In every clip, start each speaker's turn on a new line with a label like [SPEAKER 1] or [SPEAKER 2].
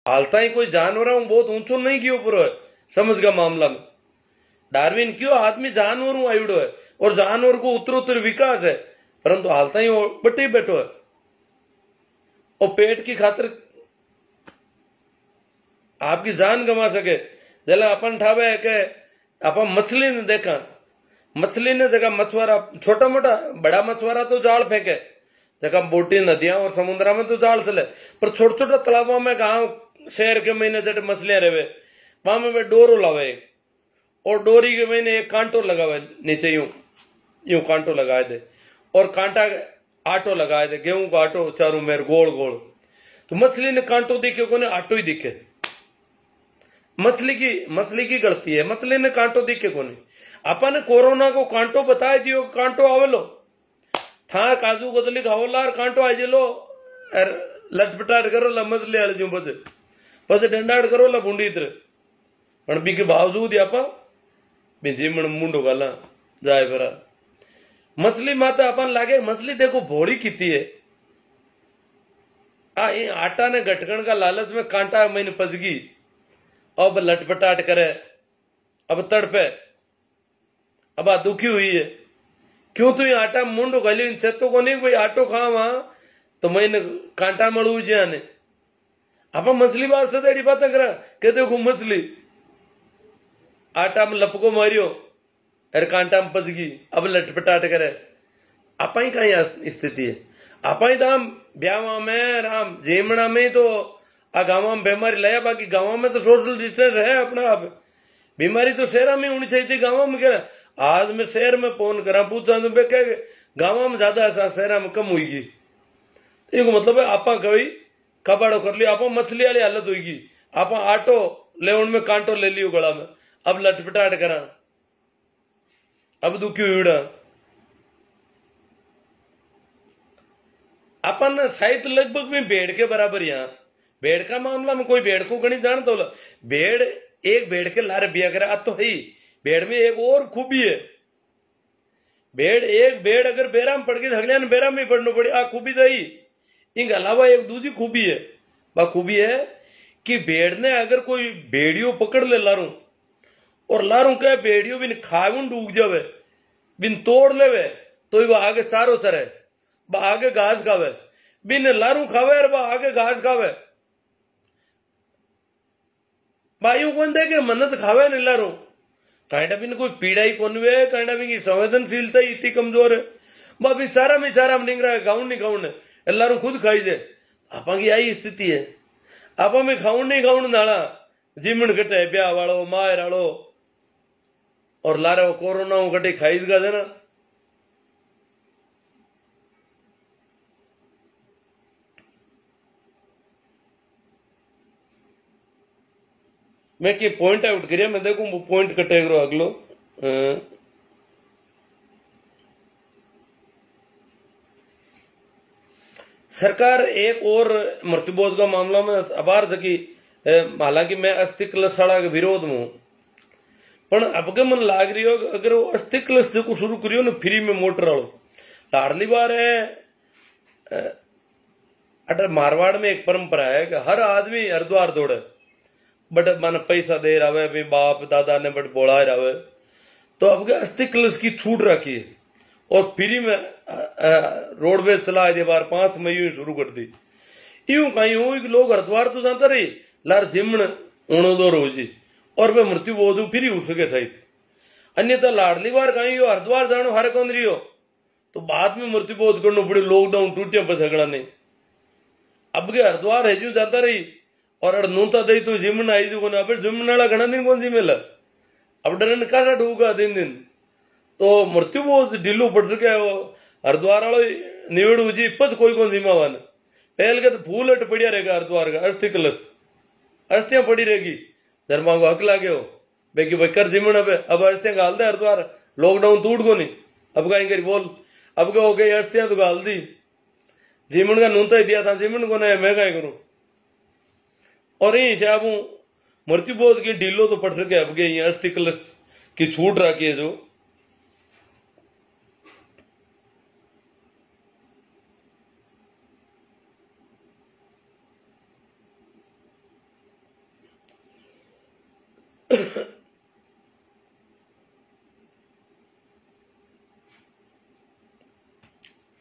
[SPEAKER 1] हालता ही कोई जानवर बहुत ऊंचो नहीं कियो पूरो है समझ का मामला में। डार्विन क्यों आदमी जानवर आयुड़ो है और जानवर को उत्तरोत्तर विकास है, परंतु हालता ही बटे बैठो है और पेट की खातिर आपकी जान गंवा सके। जैसे अपन ठावे है के अपन मछली ने देखा, मछली ने जगह मछुआरा छोटा मोटा बड़ा मछुआरा तो जाल फेंके, जगह बोटी नदियां और समुद्रा में तो जाल चले, पर छोटे छोटे तालाबों में गांव शहर के महीने जट मछलियां रहे वहां में वे डोरो लावे और डोरी के महीने एक कांटो लगावे नीचे यूं यूं कांटो लगाए दे और कांटा आटो लगाए दे, गेहूं का आटो चारों मेर गोल गोल। तो मछली ने कांटो दिखे को आटो ही दिखे, मछली की गलती है, मछली ने कांटो दिखे को नहीं। अपन ने कोरोना को कांटो बताए दियो, कांटो आवेलो था काजू कतली खाओ लार कांटो आ जेलो लटपटाट करो ला मछली आले जो पछे डंडाट करो ला बूंदी इतर, पण बी के बावजूद आपा जीमण मुंडो गाला जाए भरा। मछली माता अपन लागे मछली देखो भोड़ी किती है, आटा ने गटकन का लालच में कांटा मैंने पजगी, अब लटपटाट करे, अब तड़पे, अब दुखी हुई है। क्यों तू ये आटा मुंडो गली सेतो को नहीं भाई आटो खावा तो मैंने कांटा मड़ू जाने। आप मछली बार से तेरी बात करा के देखो मछली आटा में लपको मारियो अरे कांटा में पजगी, अब लटपटाट करे। आप ही कहीं स्थिति है, आप ही तो ब्याह में राम जेमणा में तो आ गाँव में बीमारी लाया, बाकी गाँव में तो सोशल डिस्टेंस है अपना आप। बीमारी तो शहर में होनी चाहिए थी, गाँव में क्या आज मैं शहर में फोन करा पूछा तो गाँव में ज्यादा शहर में कम हुई। इनको मतलब है आपा कभी कबाड़ो कर लियो, आप मछली वाली हालत होगी, आप आटो लेवन में कांटो ले लियो गला में, अब लटपटाट करा, अब दुखी हुआ। अपन साहित्य लगभग में भेड़ के बराबर, यहाँ भेड़ का मामला में कोई भेड़ को गणित जानता हो, भेड़ एक भेड़ के लारे बिया करे तो ही भेड़ में एक और खूबी है, भेड़ अगर बेरा में पड़ गई अगले ने बेरा में पड़ना पड़ी आ खूबी तो ही। इनके अलावा एक दूसरी खूबी है, वह खूबी है कि भेड़ ने अगर कोई भेड़ियों पकड़ ले लारू और लारू कह भेड़ियों बिन खावन डूब जावे बिन तोड़ लेवे तो वह आगे चारों सरे, वह आगे घास खावे, बिन लारू खावे और वह आगे घास खावे। बायू कौन देखे मन्नत खावे नहीं लारू, कांटा बिन कोई पीड़ा ही कौन वे, कांटा बिन की संवेदनशीलता ही इतनी कमजोर है, वह बेचारा में निंग रहा है गाउन नहीं खाऊन है എല്ലാരും खुद खाई जे। आपा की आई स्थिति है, आपा में खाऊन नहीं खाऊन नाला जीमन कटे ब्याह वालो मायर वालो और लारे कोरोना कटे खाई गा देना। मैं की पॉइंट आउट करिया, मैं देखू वो पॉइंट कटे करो अगलो। सरकार एक और मृत्युबोध का मामला में अबार सकी, हालांकि मैं अस्थि कलश शाला के विरोध में हूं, पर अब के मन लाग रही हो अगर वो अस्थि कलश को शुरू करियो ना फ्री में मोटर वालों लाडली बार है। अटर मारवाड़ में एक परंपरा है कि हर आदमी हरिद्वार दौड़े, बट मन पैसा दे रहा है, बाप दादा ने बट बोला रहा है, तो अब के अस्थि कलश की छूट रखी है और फ्री में रोडवेज चला दे बार 5 मई शुरू कर दी। यूं कहीं हो लोग हरिद्वार तो जाता रही लार जिमण उणो दो रोज और वे मृत्यु बोध फ्री हो सके सही। अन्यथा लाडली बार कहीं हो हरिद्वार जानो हर कौन रही हो तो बाद में मृत्यु बोध करना पड़े, लॉकडाउन टूटिया पर झगड़ा नहीं। अब के हरिद्वार है जो जाता रही और अड़ नूता दई तो जिमण आई जो अब जिमण वाला घना दिन कौन सी मिला, अब डरन का डूगा दिन तो मृत्यु बहुत ढीलू पड़ सके। हरिद्वार वालों निवेड़ हुई इपत कोई कौन जिम्मेवान पहल के तो फूल हट पड़िया रहेगा हरिद्वार का अस्थि कलश अस्थियां पड़ी रहेगी, धर्मा को हक लागे हो बेकी भाई कर जिमण अब अस्थियां गाल दे हरिद्वार, लॉकडाउन टूट को नहीं अब कहीं करी बोल, अब क्या हो गई अस्थियां तो गाल दी, जिमण का नूनता ही दिया था जिमण को नहीं मैं कहीं करूं। और यही हिसाब मृत्यु बोध की ढीलो तो पड़ सके अब के अस्थि कलश की छूट रखी है जो।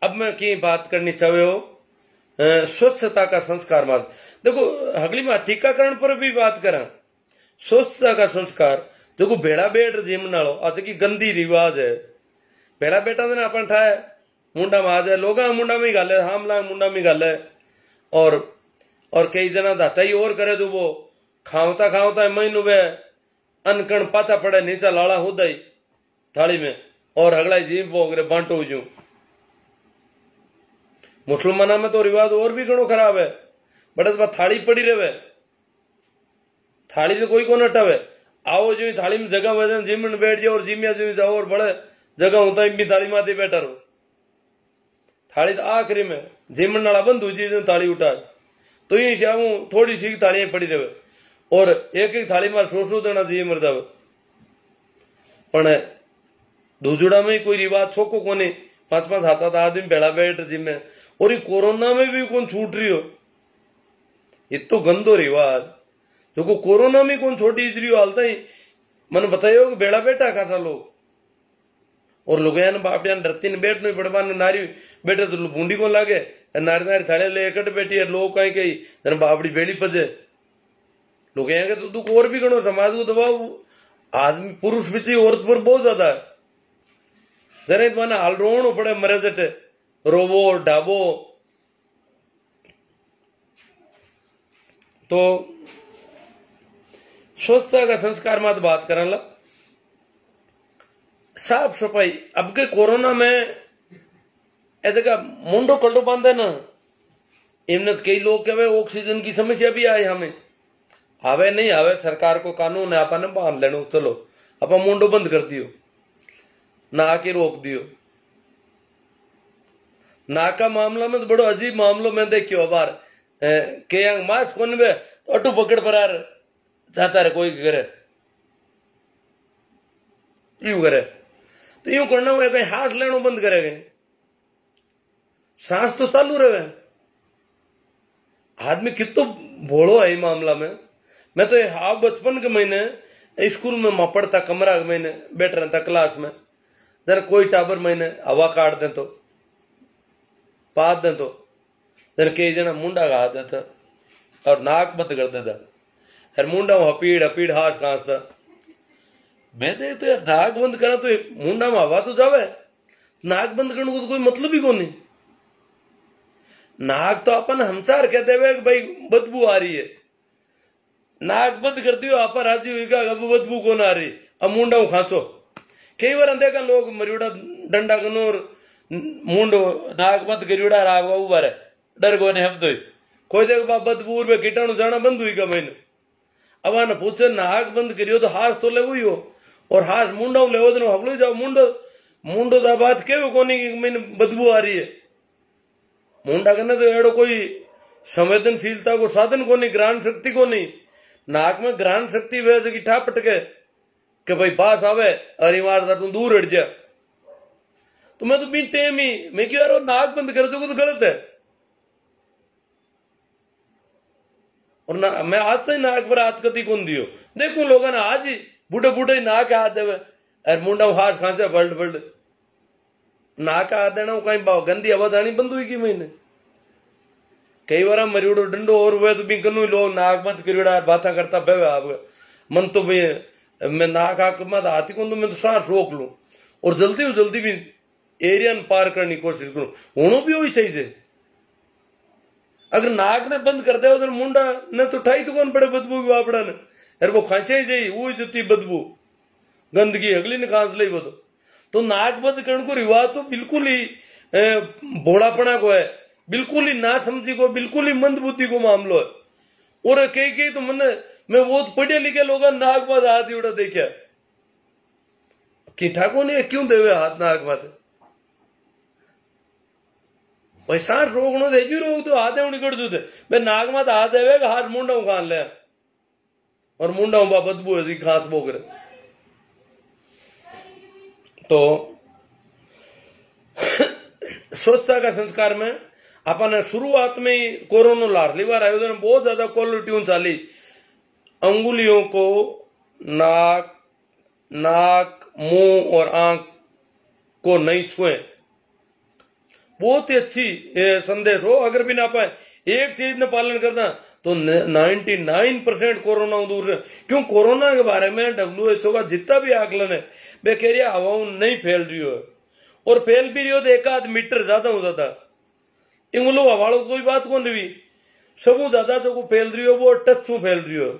[SPEAKER 1] अब मैं की बात करनी चाहे हो स्वच्छता का संस्कार मात। देखो अगली बात टीकाकरण पर भी बात करा, स्वच्छता का संस्कार। देखो भेड़ा बेट जिम नालो आज की गंदी रिवाज है। भेड़ा बेटा ने अपन ठाए मुंडा में आ जाए, लोग मुंडा में ही गाले, हमला मुंडा में गाले, और कई जना धाटाई और करे तो वो खावता खावता महीनों वे अनकण पाता पड़े नीचा लाला होदाई थाली में और अगला जीव पोगरे बांटो जू। मुसलमाना में तो रिवाज और भी घणो खराब है, बड़े थाली पड़ी रहे, थाली से कोई को हटावे, आओ जो थाली में जगह वजन जिम में बैठ जाओ और जिमिया जो जाओ और बड़े जगह होता है थाली माथे बैठा रहो। थाली तो आखिरी में जिमन नाला बंद हो जी थाली उठा तो ये शामू थोड़ी सी थालियां पड़ी रहे और एक एक थाली में सो देना चाहिए मरदा। पण दूजुड़ा में कोई रिवाज छोको कोने, 5-5 हाथ आदमी भेड़ा बैठ जिम में, और ये कोरोना में भी कौन छूट रही हो, ये तो गंदो रिवाज जो को कोरोना में कौन छोटी इजरी हालता ही मन बताइयो कि बेड़ा बैठा खासा लोग और लोग बापड़ियान डरती ने बैठ नहीं बड़बान नारी बैठे तो बूंदी को लागे, नारी नारी थाने ले एकट बैठी है, लोग कहीं कहीं जन बापड़ी बेड़ी पजे लोग कहेंगे तो दुख और भी गणो समाज को दबाव आदमी पुरुष पीछे औरत पर बहुत ज्यादा है। जरा तो हाल रोनो पड़े मरे जटे रोबो ढाबो। तो स्वच्छता का संस्कार में बात करने ला, साफ सफाई। अब के कोरोना में ऐसे का मुंडो कल्डो बांधे ना, इमने कई लोग कहे ऑक्सीजन की समस्या भी आई, हमें आवे नहीं आवे सरकार को कानून है अपन बांध लेनो, चलो आप मुंडो बंद कर दियो, ना के रोक दियो। ना का मामला में तो बड़ो अजीब मामलो में देखियो बार के मास्क कोन वे अटू पकड़ पर चाहता रहे कोई करे यूं करे तो यूं करना हुआ कहीं हाथ लेनो बंद करेंगे, सांस तो चालू रहे। आदमी कितो भोड़ो है मामला में। मैं तो हाँ बचपन के महीने स्कूल में मैं पढ़ता, कमरा के महीने बैठ रहा था क्लास में, जरा कोई टाबर महीने हवा काट दे तो पात दे तो जरा कई जना मुंडा का हाथ देता और नाक बंद कर देता, यार मुंडा हपीड़ हपीड़ हाथ खांसता। मैं देखते यार नाक बंद करा तो मुंडा में हवा तो जावे, नाक बंद करने को तो कोई मतलब ही कौन नहीं। नाक तो अपन हमसार कहते हुए भाई बदबू आ रही है, नाक बंद कर दियो आप राजी हुई का बदबू कौन आ रही, अब मुंडा खांचो। कई बार देखा लोग मरियोड़ा डंडा कनूर मुंडो नाक बंद करियोड़ा राग बाबू बारे डर को हम तो कोई देख बदबू में कीटाणु जाना बंद हुई का मैंने। अब आना पूछे नाक बंद करियो तो हाथ तो ले हुई हो और हाथ मुंडा ले हगलो जाओ मुंडो मुंडो का बात के कोनी कि मैंने बदबू आ रही है। मुंडा करने तो एड़ो कोई संवेदनशीलता को साधन को नहीं, ग्रहण शक्ति को नहीं। नाक में ग्रहण शक्ति वह की ठा पटके कि भाई पास आवे और इमारत तू दूर हट जा। तो मैं तो भी टेम ही मैं क्यों यार नाक बंद कर दो तो गलत है। और ना मैं आज से नाक पर हाथ कती कौन दियो, देखो लोगों ने आज ही बूढ़े बूढ़े नाक हाथ देवे और मुंडा हाथ खांचे बल्ड बल्ड नाक हाथ देना कहीं गंदी हवा जानी बंद हुई की महीने। कई बार मरियोड़ो डंडो और हुए तो भी कनु लोग नाक मत करियोड़ा बातें करता बे आप मन तो मैं नाक आक मत हाथी को तो मैं तो सांस रोक लूं और जल्दी भी एरिया पार करने की कोशिश करूं, होना भी वही चाहिए। अगर नाक ने बंद कर दे उधर मुंडा ने तो उठाई तो कौन पड़े बदबू की वापड़ा ने, यार वो खांचे ही जाई वो जुती बदबू गंदगी अगली ने खांस ली वो तो नाक बंद करने को रिवाज तो बिल्कुल ही भोड़ापना को है, बिल्कुल ही ना समझी को, बिल्कुल ही मंद बुद्धि को मामलो है। और कई तो मैं वो पढ़े लिखे लोग नाक बात हाथ उड़ा देखा कि ठाकुर ने क्यों देवे हाथ नाक बात भाई सांस रोकनो दे जी रोक तो हाथ निकट दू थे मैं नाक मत हाथ देवे हाथ मुंडा खान ले और मुंडा बदबू है खांस बोकर। तो स्वच्छता का संस्कार में अपन शुरुआत में ही कोरोना लाडली बार आयोजन बहुत ज्यादा क्वालिटी चाली, अंगुलियों को नाक मुंह और आंख को नहीं छुए, बहुत ही अच्छी संदेश हो। अगर भी ना पाए एक चीज न पालन करना तो 99% कोरोना दूर। क्यों कोरोना के बारे में WHO का जितना भी आकलन है वे कह रही हवाओं नहीं फैल रही हो, और फैल भी रही हो तो 1 मीटर ज्यादा होता था। इंगलो हवाड़ो कोई बात कौन रही, सबू ज्यादा जो को फैल रही हो वो टच फैल रही हो।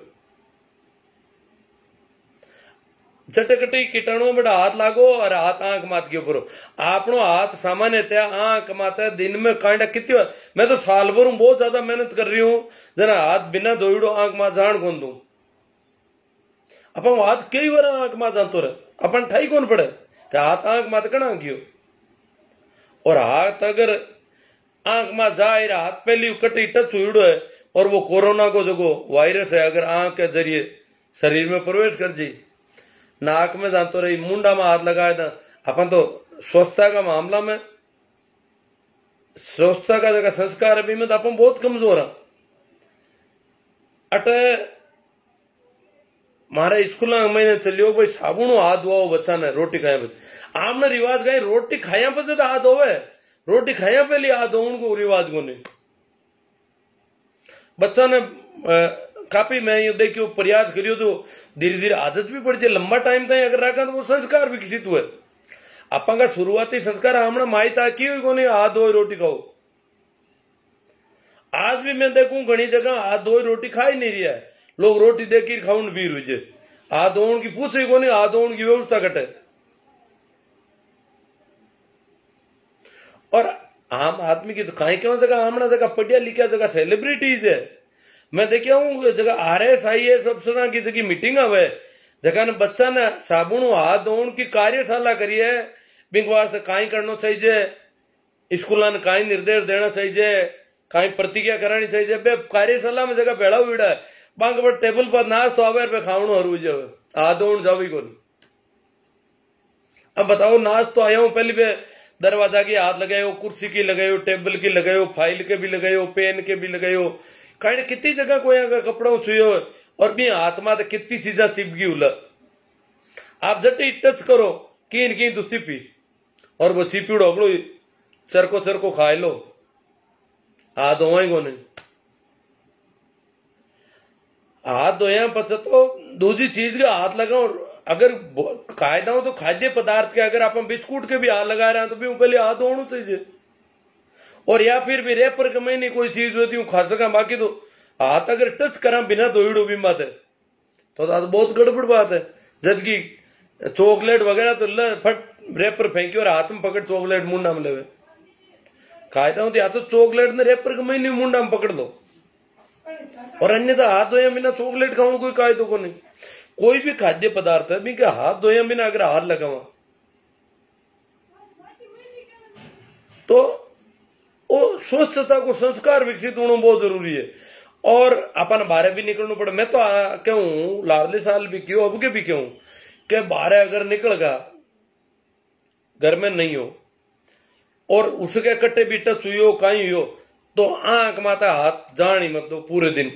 [SPEAKER 1] चटकटी कीटाणु में हाथ लागो और हाथ आंख मात के ऊपर आपनो हाथ सामान्यतया आंख माता दिन में कांडा कितनी। मैं तो साल भर बहुत ज्यादा मेहनत कर रही हूं, जरा हाथ बिना धोइड़ो आंख मात जान कौन दू। अपन हाथ कई बार आंख मात जानतो रहे, अपन ठाई कौन पड़े कि हाथ आंख मात कना कियो। और हाथ अगर आंख मात जाए हाथ पहली कटी टच हुईड़ो है और वो कोरोना को जो वायरस है अगर आंख के जरिए शरीर में प्रवेश कर जी, नाक में जानतो रही, मुंडा में हाथ लगाए था। अपन तो स्वच्छता का मामला में, स्वच्छता का जगह संस्कार अभी में तो अपन बहुत कमजोर है। अटे मारे स्कूल में चलियो भाई साबुन हाथ धोओ बच्चा ने रोटी खाया बच्चे आमने रिवाज गए रोटी खाया पे तो हाथ धोवे, रोटी खाया पहले हाथ धो उनको रिवाज को नहीं। बच्चा ने काफी मैं ये देखियो प्रयास करियो तो धीरे धीरे आदत भी पड़ जाए। लंबा टाइम तक अगर रखा तो वो संस्कार विकसित हुए। अपन का शुरुआती संस्कार हमने माई ताकि हुई को नहीं हाथ धोए रोटी खाओ। आज भी मैं देखूं घनी जगह हाथ धोए रोटी खा ही नहीं रहा है, लोग रोटी देखी खाऊन भी रुझे हाथ धोने की पूछ ही को नहीं, हाथ धोने की व्यवस्था घटे। और आम आदमी की तो कहीं क्यों जगह हमने जगह पढ़िया लिखा जगह सेलिब्रिटीज है। मैं देखिया हूं जगह RSIS अफसर की जगह मीटिंग आवे जगह ने बच्चा ने साबुन हाथ धोने की कार्यशाला करी है। बिंग वास्ते कहीं करना चाहिए, स्कूल ने कहीं निर्देश देना चाहिए, कहीं प्रतिज्ञा करानी चाहिए। बे कार्यशाला में जगह बेड़ा हुई है बांग पर टेबल पर नाश तो आवे पे खावनो हरू जावे हाथ धोने जावी को। अब बताओ नाश तो आया हूं पहले पे दरवाजा की हाथ लगायो, कुर्सी की लगायो, टेबल की लगायो, फाइल के भी लगायो, पेन के भी लगायो, कहीं कितनी जगह कोई अगर कपड़ों छुयो और भी हाथ में कितनी चीजा चिपकी उला। आप जट टच करो की तो चिपी और वो चिपी उड़ो चरको चरको खाए लो, हाथ धोए को नहीं। हाथ धोया पचा तो दूसरी चीज का हाथ लगाओ। अगर कायदा हो तो खाद्य पदार्थ के अगर आप बिस्कुट के भी हाथ लगा रहे हैं तो भी पहले हाथ धोना चाहिए। और या फिर भी रेपर के महीने कोई चीज होती हूँ खा सका, बाकी तो हाथ अगर टच करा बिना धोइड़ो भी मत है तो बहुत गड़बड़ बात है। जबकि चॉकलेट वगैरह तो फट रेपर फेंकी और हाथ में पकड़ चॉकलेट मुंडा में लेवे। कायदा हो या तो चॉकलेट ने रेपर के महीने मुंडा में पकड़ लो, और अन्यथा हाथ धोया बिना चॉकलेट खाऊं कोई कायदो को नहीं। कोई भी खाद्य पदार्थ है भी हाथ धोया बिना अगर हाथ लगावा तो वो स्वच्छता को संस्कार विकसित होना बहुत जरूरी है। और अपन बाहर भी निकलना पड़े। मैं तो क्यों लाडले साल भी क्यों अब के भी क्यों कि बाहर अगर निकल गा घर में नहीं हो और उसके कट्टे भी टच हुई हो कहीं हो तो आंख माता हाथ जान ही मत दो पूरे दिन।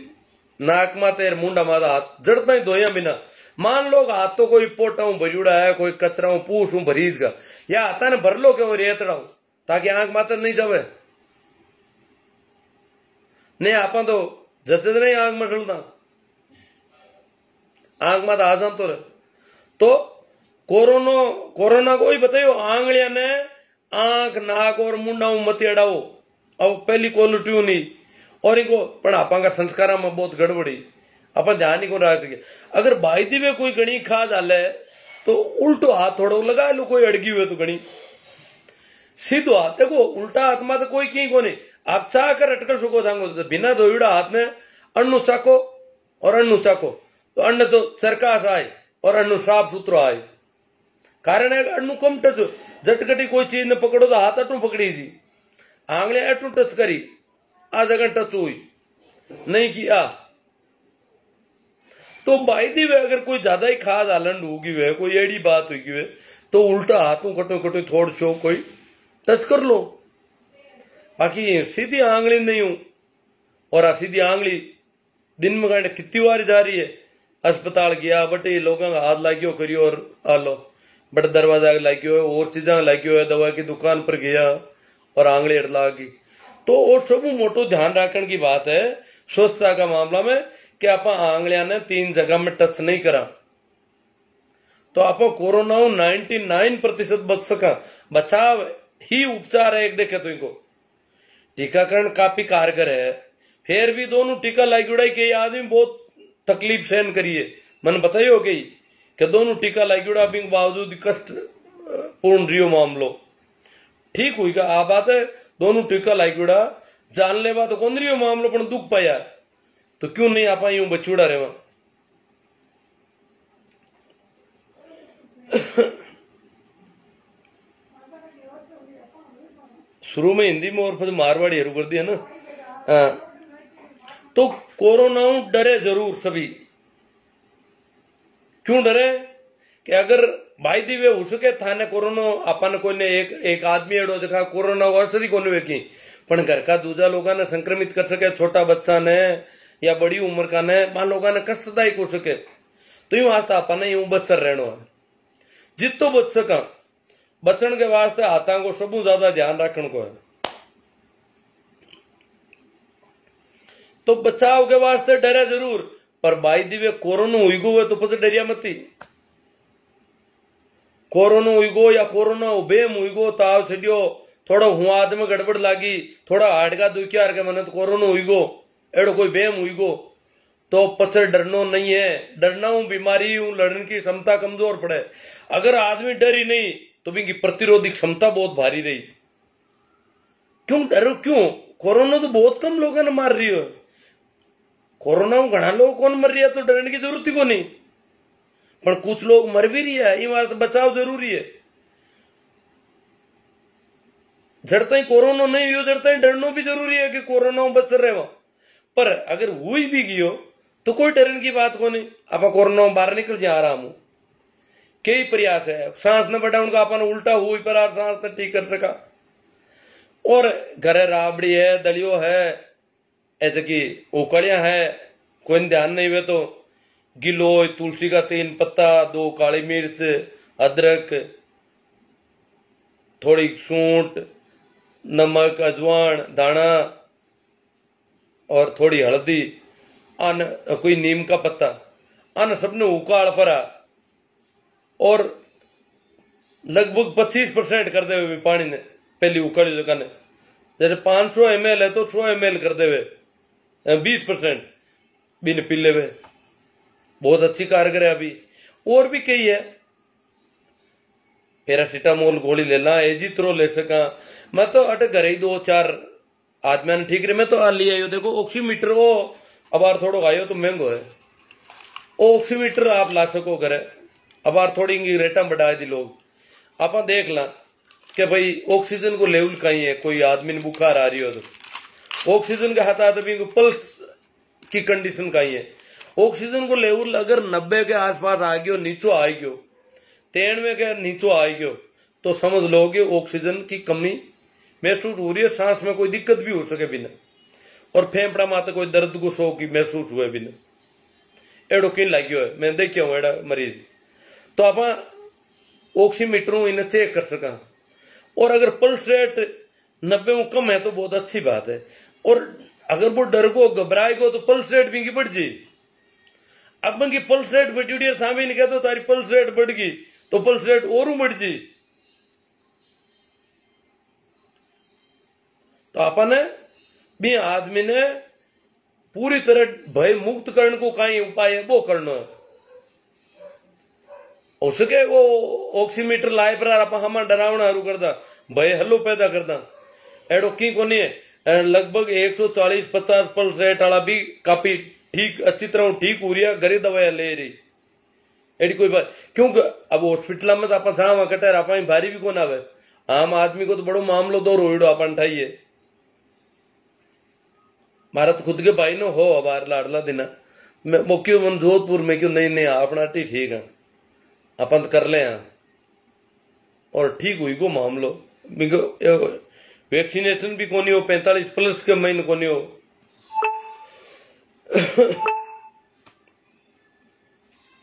[SPEAKER 1] नाक माते मुंडा माता हाथ जड़ता ही धोया बिना। मान लो हाथ तो कोई पोटा भरीड़ा है, कोई कचरा पूछ भरीज का या हाथा ने भर लो क्यों रेतड़ा ताकि आंख माता नहीं जावे। नहीं आप तो जचद नहीं आंख मसलता, आंख माता आ जान तो कोरोना को ही बताइयो आंगलिया ने आंख नाक और मुंडा मत अड़ाओ। अब पहली क्वालिटी नहीं और इनको पढ़ापा का संस्कार में बहुत गड़बड़ी अपन ध्यान ही को रखते। अगर बाईदी में कोई गणी खा डाले तो उल्टो हाथ थोड़ा लगा लो, कोई अड़गी हुए तो गणी सीधो हाथ देखो उल्टा हाथ में तो कोई की को नहीं। आप चाह कर अटकल सुको थांगो तो बिना धोइड़ा हाथ ने अन्नु चाको और अन्नु चाको तो अन्न तो चरकाश आए और अन्नु साफ सुथरो आए। कारण है अन्नु कम टच झटकटी कोई चीज ने पकड़ो तो हाथ अटू पकड़ी थी, आंगले अटू टच करी आ जगह टच हुई नहीं किया तो बाईदी वे अगर कोई ज्यादा ही खाद आलंड होगी वे कोई एड़ी बात होगी वे तो उल्टा हाथों कटो कटो थोड़ शो कोई टच कर लो। बाकी सीधी आंगली नहीं हूं और सीधी आंगली दिन में कहने कितनी बार जा रही है। अस्पताल गया बटे लोगों का हाथ लागियो करियो और आ लो बट दरवाजा लागियो है और चीजा लागियो है, दवा की दुकान पर गया और आंगली अड़ लागी। तो वो सब मोटो ध्यान रखने की बात है स्वच्छता का मामला में कि आप आंगलियां ने 3 जगह में टच नहीं करा तो आप कोरोना 99% बच सका। बचाव ही उपचार है। एक देखे तो इनको टीकाकरण काफी कारगर है, फिर भी दोनों टीका लाई उड़ाई के आदमी बहुत तकलीफ सहन करिए। मन बताइयो कि दोनों टीका लाई उड़ा के बावजूद कष्ट पूर्ण रियो मामलो ठीक हुई का आ बात है। दोनों टीका लाई उड़ा जान लेवा तो कौन रियो मामलो पण दुख पाया तो क्यों नहीं आप यूं बचूड़ा रेवा। शुरू में हिंदी में और फिर मारवाड़ी हरू कर दिया ना। तो कोरोना डरे जरूर सभी। क्यों डरे कि अगर भाई दी वे हो सके थाने कोरोना अपन को ने एक आदमी एडो देखा कोरोना असर ही कोने वेकी पण घर का दूजा लोगों ने संक्रमित कर सके, छोटा बच्चा ने या बड़ी उम्र का ने मान लोगों ने कष्टदायक हो सके तो यूं वास्ते अपन यूं बचर रहना है। जितो बच सका बचन के वास्ते हाथा को सबू ज्यादा ध्यान रखने को है। तो बचाव के वास्ते डरे जरूर पर भाई दिवे कोरोना हुई गो तो फिर डरिया मती। कोरोना हुई गो या कोरोना बेम हुई गो ताव छड़ियो थोड़ा हुआ में गड़बड़ लागी थोड़ा हार्ट का दुखिया के मन तो कोरोना हुई गो एड़ो कोई बेम हुई गो तो पचर डरनो नहीं है। डरना हूं बीमारी हूं लड़ने की क्षमता कमजोर पड़े। अगर आदमी डरी नहीं तो इनकी प्रतिरोधी क्षमता बहुत भारी रही। क्यों डरो क्यों? कोरोना तो बहुत कम लोगों ने मार रही हो। कोरोना में घना लोग कौन मर रही है तो डरने की जरूरत ही को नहीं पर कुछ लोग मर भी रही है। ये तो बचाव जरूरी है। जड़ता ही कोरोना नहीं हो जड़ता ही डरना भी जरूरी है कि कोरोना में बच रहे वहां। पर अगर हुई भी गियो तो कोई डरने की बात को नहीं। आप कोरोना में बाहर निकल जा आराम हो। कई प्रयास है सांस न बढ़ा उनका अपन उल्टा हुई पर सांस न ठीक कर सका। और घरे राबड़ी है दलियो है ऐसे की उकड़िया है कोई ध्यान नहीं हुए तो गिलोय तुलसी का 3 पत्ता 2 काली मिर्च अदरक थोड़ी सूंठ नमक अजवान दाना और थोड़ी हल्दी अन कोई नीम का पत्ता अन सबने उकाड़ परा और लगभग 25% कर दे हुए पानी ने पहली उकड़ी जगह ने जैसे 500 ml है तो 100 ml कर दे हुए 20% बिन पी ले बहुत अच्छी कारगर है। अभी और भी कई है पैरासीटामोल गोली ले ला एजिथ्रो ले सका। मैं तो अट घर ही 2-4 आदमी ने ठीक रहे मैं तो आ लिया यो देखो ऑक्सीमीटर वो अब आर थोड़ो आयो तो महंगो है। ऑक्सीमीटर आप ला सको घर अब आर थोड़ी रेटा बढ़ा दी लोग आप देख ला कि भाई ऑक्सीजन को लेवल कहीं है। कोई आदमी ने बुखार आ रही हो तो ऑक्सीजन के हाथ आदमी को पल्स की कंडीशन कहीं है। ऑक्सीजन को लेवल अगर 90 के आसपास आ गयो नीचो आ गयो 93 के नीचो आ गयो तो समझ लो कि ऑक्सीजन की कमी महसूस हो रही है। सांस में कोई दिक्कत भी हो सके बिना और फेफड़ा माता कोई दर्द को शो की महसूस हुए बिना एडो किन लग्यो है। मैं देखियो हूं एडा मरीज तो आप ऑक्सीमीटर इन्हें चेक कर सका। और अगर पल्स रेट 90 में कम है तो बहुत अच्छी बात है। और अगर वो डर को घबराए को तो पल्स रेट भी बढ़ जी। अब की पल्स रेट बढ़ी सामने नहीं कहते तारी पल्स रेट बढ़ गई तो पल्स रेट और बढ़ जी। तो आपने भी आदमी ने पूरी तरह भय मुक्त करने को कहीं उपाय है वो करना है। हो सके वो ऑक्सीमीटर लाए पर आप हम डरावना हरू करदा भय हल्लो पैदा करदा एडो की कोनी है। लगभग 140-50 पल्स रेट वाला भी काफी ठीक अच्छी तरह ठीक हो रही है। घरे दवाइयां ले रही एडी कोई बात क्योंकि अब हॉस्पिटल में तो आप वहां कटे आप भारी भी कौन आवे। आम आदमी को तो बड़ो मामलो दो रोइडो अपन ठाइए। मारा तो खुद के भाई नो हो बार लाडला दिना मैं क्यों मन जोधपुर में क्यों नहीं अपना ठीक है अपन कर ले और ठीक हुई को मामलो वैक्सीनेशन भी कोनी हो 45+ के महीने कोनी हो।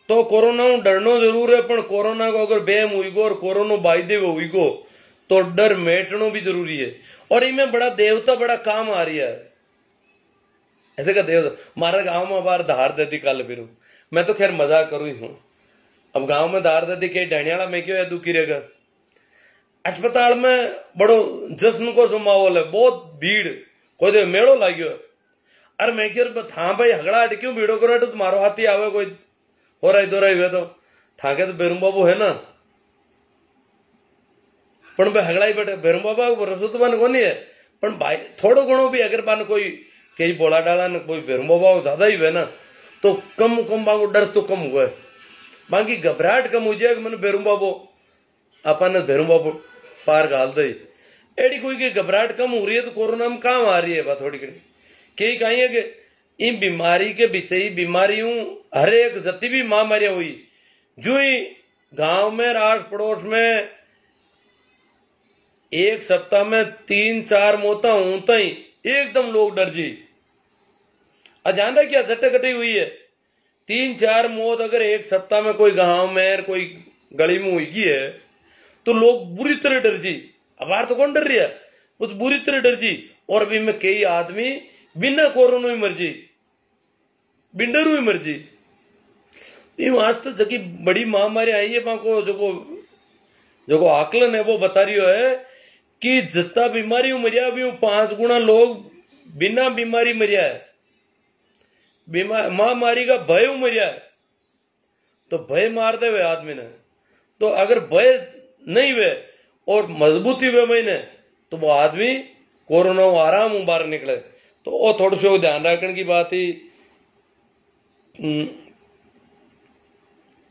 [SPEAKER 1] तो कोरोना डरनो जरूर है पर कोरोना को अगर बेम हुई गो और कोरोना बाई दे हुई गो तो डर मेटनो भी जरूरी है। और इनमें बड़ा देवता बड़ा काम आ रही है। ऐसे का देवता मारा गांव में बार धार देती कल फिर मैं तो खैर मजाक करूं ही हूं। अब गांव में धार देती के ढाणियाला में क्यों है दुखी रहेगा। अस्पताल में बड़ो जश्न को सो माहौल है, बहुत भीड़, कोई दे मेड़ो लाग्यो है। अरे मैं क्यों था भाई हगड़ा हट क्यों भीड़ो करो, तुम्हारो हाथी आवे कोई हो रहा दो रही हुए तो थाके तो बेरुम बाबू है ना, पण भाई हगड़ा ही बैठे बेरुम बाबा भरोसो तो बन को नहीं है। पण भाई थोड़ो घणो भी अगर बन कोई कई बोला डाला न कोई बेरुम बाबा ज्यादा ही हुए ना तो कम कम बांगो डर तो कम हुआ है, बाकी घबराहट कम हो जाए। मैंने बेरुम बाबू अपन बेरुम बाबू पार घाल दे एडी कोई की घबराहट कम हो रही है तो कोरोना में काम आ रही है बात थोड़ी घड़ी कई कहीं है कि इन बीमारी के बीच ही बीमारियों हर एक जति भी महामारियां हुई जो ही गांव में आस पड़ोस में एक सप्ताह में 3-4 मौता होता ही एकदम लोग डर जी। अजानदा क्या झटकटी हुई है 3-4 मौत अगर एक सप्ताह में कोई गांव में कोई गली में हुई है तो लोग बुरी तरह डर जी। अब तो कौन डर रही है वो तो बुरी तरह डर जी। और भी में कई आदमी बिना कोरोना ही मर जी, बिंडरू ही मर जी। आज तो जबकि बड़ी महामारी आई है को जो आकलन है वो बता रही है कि जितना बीमारी मरिया भी 5 गुना लोग बिना बीमारी मरिया है, महामारी का भय मरिया है। तो भय मार दे हुए आदमी ने, तो अगर भय नहीं हुए और मजबूती हुए महीने तो वो आदमी कोरोना आराम बाहर निकले। तो वो थोड़ा सा ध्यान रखने की बात ही।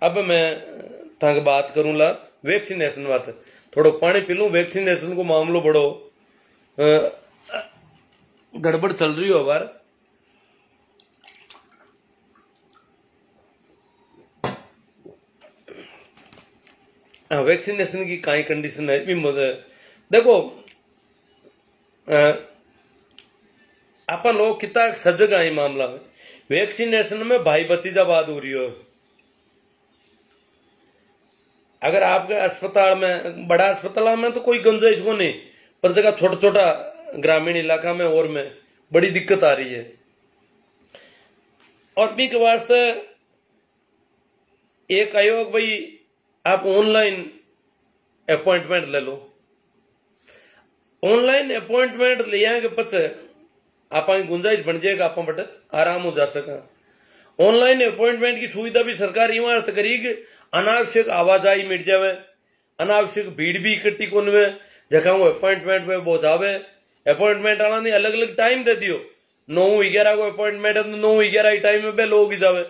[SPEAKER 1] अब मैं तक बात करूंगा वैक्सीनेशन बात, थोड़ा पानी पी लूं। वैक्सीनेशन को मामलो बड़ो गड़बड़ चल रही हो बार। वैक्सीनेशन की काई कंडीशन है भी देखो अपन लोग कितना सजग है मामला में। वैक्सीनेशन में भाई भतीजावाद हो रही हो। अगर आपके अस्पताल में बड़ा अस्पताल में तो कोई गुंजाइश को नहीं, पर जगह छोटा छोटा ग्रामीण इलाका में और में बड़ी दिक्कत आ रही है। और भी के वास्ते एक आयोग भाई आप ऑनलाइन अपॉइंटमेंट ले लो। ऑनलाइन अपॉइंटमेंट लिया के पचे आप गुंजाइश बन जाएगा आप बट आराम हो जा सका। ऑनलाइन अपॉइंटमेंट की सुविधा भी सरकार इमारत करी कि अनावश्यक आवाजाही मिट जावे, अनावश्यक भीड़ भी इकट्ठी कोन हुए जगह वो अपॉइंटमेंट पे पहुंचावे। अपॉइंटमेंट आना नहीं अलग अलग टाइम दे दियो, 9-11 को अपॉइंटमेंट है तो 9-11 टाइम में बे लोग ही जावे,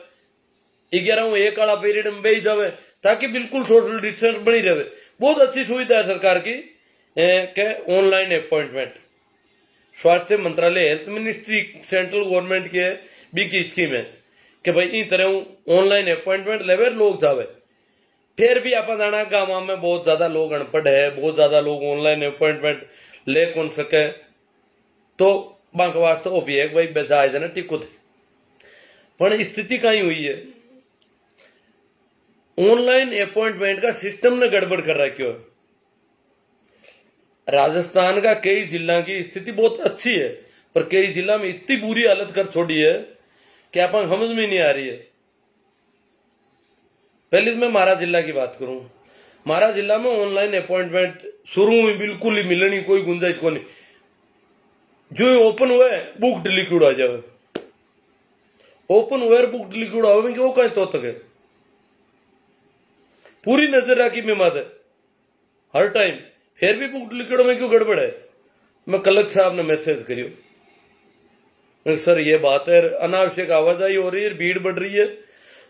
[SPEAKER 1] 11 एक वाला पीरियड में बे ही जावे ताकि बिल्कुल सोशल डिस्टेंस बनी रहे। बहुत अच्छी सुविधा है सरकार की के ऑनलाइन अपॉइंटमेंट। स्वास्थ्य मंत्रालय हेल्थ मिनिस्ट्री सेंट्रल गवर्नमेंट की भी की स्कीम है कि भाई इन तरह ऑनलाइन अपॉइंटमेंट लेवे लोग जावे। फिर भी आप जाना गांव में बहुत ज्यादा लोग अनपढ़ है, बहुत ज्यादा लोग ऑनलाइन अपॉइंटमेंट ले कौन सके, तो बांक वास्ते वो भी है भाई बेजाय देना टिको थे। पर स्थिति कहीं हुई है ऑनलाइन अपॉइंटमेंट का सिस्टम ने गड़बड़ कर रखी है। राजस्थान का कई जिला की स्थिति बहुत अच्छी है पर कई जिला में इतनी बुरी हालत कर छोड़ी है कि आप समझ में नहीं आ रही है। पहले तो मैं महारा जिला की बात करूं। महारा जिला में ऑनलाइन अपॉइंटमेंट शुरू हुई बिल्कुल ही मिलनी कोई गुंजाइश को नहीं। जो ही ओपन हुआ बुक लिक्विड आ जाए, ओपन हुआ बुक लिक्विड आ वो कहीं तो तक है। पूरी नजर रखी मैं माते हर टाइम, फिर भी बुक लिक्विड में क्यों गड़बड़ है। मैं कलेक्टर साहब ने मैसेज करियो सर ये बात है अनावश्यक आवाजाही हो रही है, भीड़ बढ़ रही है।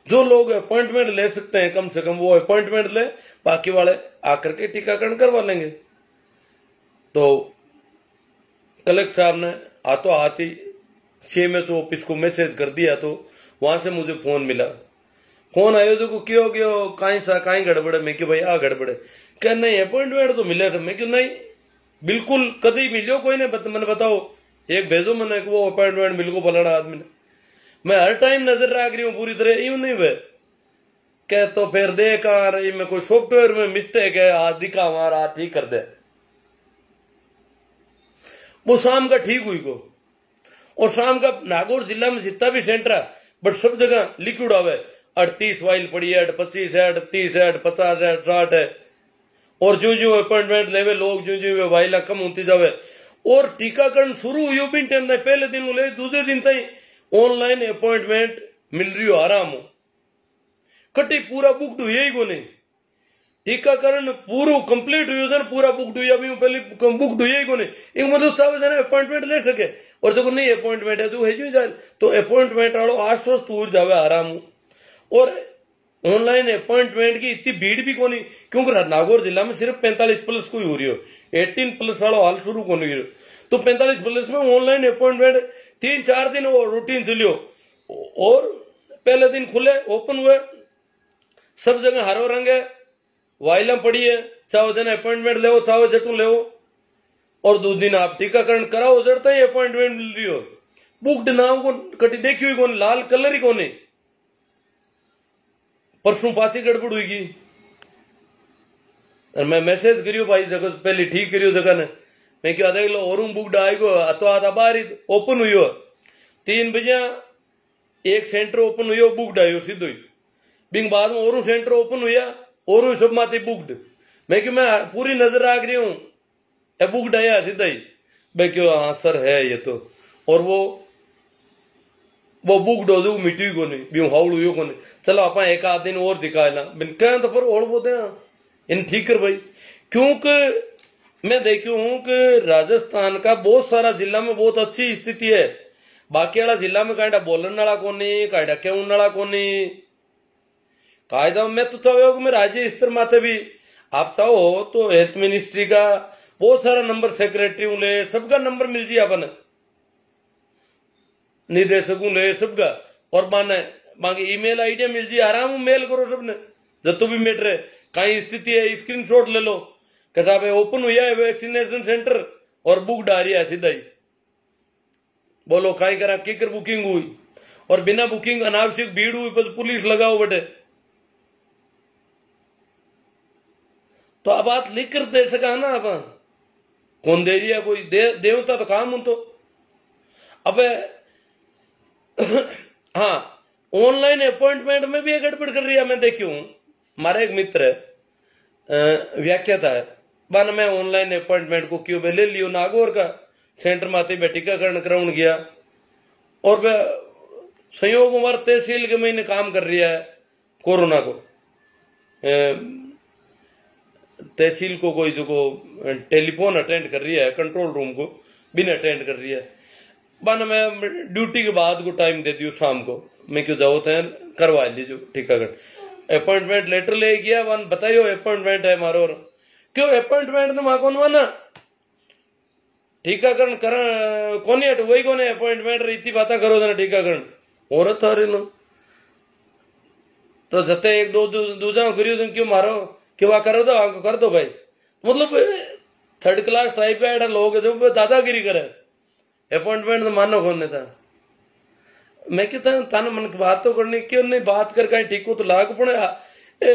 [SPEAKER 1] जो लोग अपॉइंटमेंट ले सकते हैं कम से कम वो अपॉइंटमेंट ले, बाकी वाले आकर के टीकाकरण करवा लेंगे। तो कलेक्टर साहब ने हाथों हाथ ही सीएमएचओ ऑफिस को मैसेज कर दिया। तो वहां से मुझे फोन मिला, फोन आयो जो क्यों क्यों कहीं गड़बड़ है। मैं क्यों भाई आ गड़बड़ है, क्या नहीं अपॉइंटमेंट तो मिले थे। मैं क्यों नहीं बिल्कुल कभी मिलियो कोई नहीं, मैंने बताओ एक भेजो मैंने वो अपॉइंटमेंट मिल को फलाना आदमी ने। मैं हर टाइम नजर रख रही हूँ पूरी तरह, यूं नहीं हुए क्या। तो फिर देख आ रही मैं कोई सॉफ्टवेयर में मिस्टेक है, आज दिखा हमारा ठीक कर दे। वो शाम का ठीक हुई को। और शाम का नागौर जिला में जितना भी सेंटर है बट सब जगह लिक्विड आवे, 38 वाइल पड़ी है, 25 है, 38 है, 50 है, 60 है। और जो जो अपॉइंटमेंट लेवे लोग, जो जो वाइला कम होती जावे। और टीकाकरण शुरू हुई भी टाइम पहले दिन ले दूसरे दिन तक ऑनलाइन अपॉइंटमेंट मिल रही हो आराम हो, कटी पूरा बुकड हुई ही को नहीं। टीकाकरण पूरा कंप्लीट हुई पूरा बुकड हुई, अभी पहले बुकड हुई ही को नहीं। एक मतलब चाहे जने अपॉइंटमेंट ले सके, और जो नहीं अपॉइंटमेंट है तो है जाए तो अपॉइंटमेंट वालों आश्वस्त हो जावे आराम हो। और ऑनलाइन अपॉइंटमेंट की इतनी भीड़ भी कोनी, क्योंकि नागौर जिला में सिर्फ 45+ को ही हो रही हो, 18+ वालों हाल शुरू को नहीं। तो 45+ में ऑनलाइन अपॉइंटमेंट 3-4 दिन वो रूटीन चलियो। और पहले दिन खुले ओपन हुए, सब जगह हरो रंग है, वाइला पड़ी है, चाहो जन अपॉइंटमेंट ले चाहो जटू ले। और 2 दिन आप टीकाकरण कराओ, जड़ता ही अपॉइंटमेंट मिल रही हो। बुकड नाम को कटी देखी हुई कौन, लाल कलर ही कौन। परसों पाची गड़बड़ हुई, मैं मैसेज करियो भाई जगह पहले ठीक करियो जगह ने। मैं क्या देख लो और बुकड आएगो तो आता बाहर ओपन हुई हो 3 बजे एक सेंटर ओपन हुई हो, बुकड आयो सीधो ही। बिंग बाद में और सेंटर ओपन हुआ और सब माते बुकड। मैं क्यों मैं पूरी नजर रख रही हूँ, बुकड आया सीधा ही। मैं क्यों हाँ सर है ये तो। और वो बुकड हो जो मिट्टी को नहीं भी हाउड़ हुई को नहीं। चलो आप एक आध दिन और दिखा ला बिन कह तो पर और बोलते हैं इन ठीक कर भाई। क्योंकि मैं देखी हूं कि राजस्थान का बहुत सारा जिला में बहुत अच्छी स्थिति है, बाकी वाला जिला में कायडा बोलन वाला कोनी, कायडा कहने वाला कोनी। कायदा मैं तो चाहो कि मैं राज्य स्तर माते भी आप चाहो तो हेल्थ मिनिस्ट्री का बहुत सारा नंबर, सेक्रेटरी ले सबका नंबर मिल जाए अपन, निदेशकों ले सबका। और माने बाकी ईमेल आईडी मिल जाए, आराम मेल करो सबने जतो भी मेटर है कहीं स्थिति है स्क्रीनशॉट ले लो कि साहब ओपन हुआ है वैक्सीनेशन सेंटर और बुक डारी है सीधा ही। बोलो कहीं करा किकर बुकिंग हुई और बिना बुकिंग अनावश्यक भीड़ हुई पर पुलिस लगाओ बटे। तो अब बात लिख कर दे सका ना, अब कौन दे रही है कोई देवता तो काम हूं तो। अब हाँ ऑनलाइन अपॉइंटमेंट में भी गड़बड़ कर रही है। मैं देखी हूं हमारा एक मित्र व्याख्याता है बन मैं ऑनलाइन अपॉइंटमेंट को क्यों ले लियो नागौर का सेंटर माते में टीकाकरण कराउन गया। और वह संयोग उमर तहसील के महीने काम कर रही है कोरोना को, तहसील को कोई जो को टेलीफोन अटेंड कर रही है, कंट्रोल रूम को बिन अटेंड कर रही है। बन मैं ड्यूटी के बाद को टाइम दे दियो शाम को, मैं क्यों जाओ थे करवा लीजिए टीकाकरण। अपॉइंटमेंट लेटर ले गया वन बताइयो अपॉइंटमेंट है मारो, क्यों अपॉइंटमेंट तो मां कौन माना टीकाकरण कर कौन है वही कौन है अपॉइंटमेंट रीति बात करो ना टीकाकरण और थारे नो तो जते एक दो दूजा करियो तुम क्यों मारो क्यों वहां करो तो हमको कर दो भाई। मतलब 3rd क्लास टाइप का एडा लोग जो दादागिरी करे, अपॉइंटमेंट तो मानो कौन था। मैं कहता हूं तान मन की बात तो करनी क्यों नहीं बात कर कहीं ठीक हो तो लाग पड़े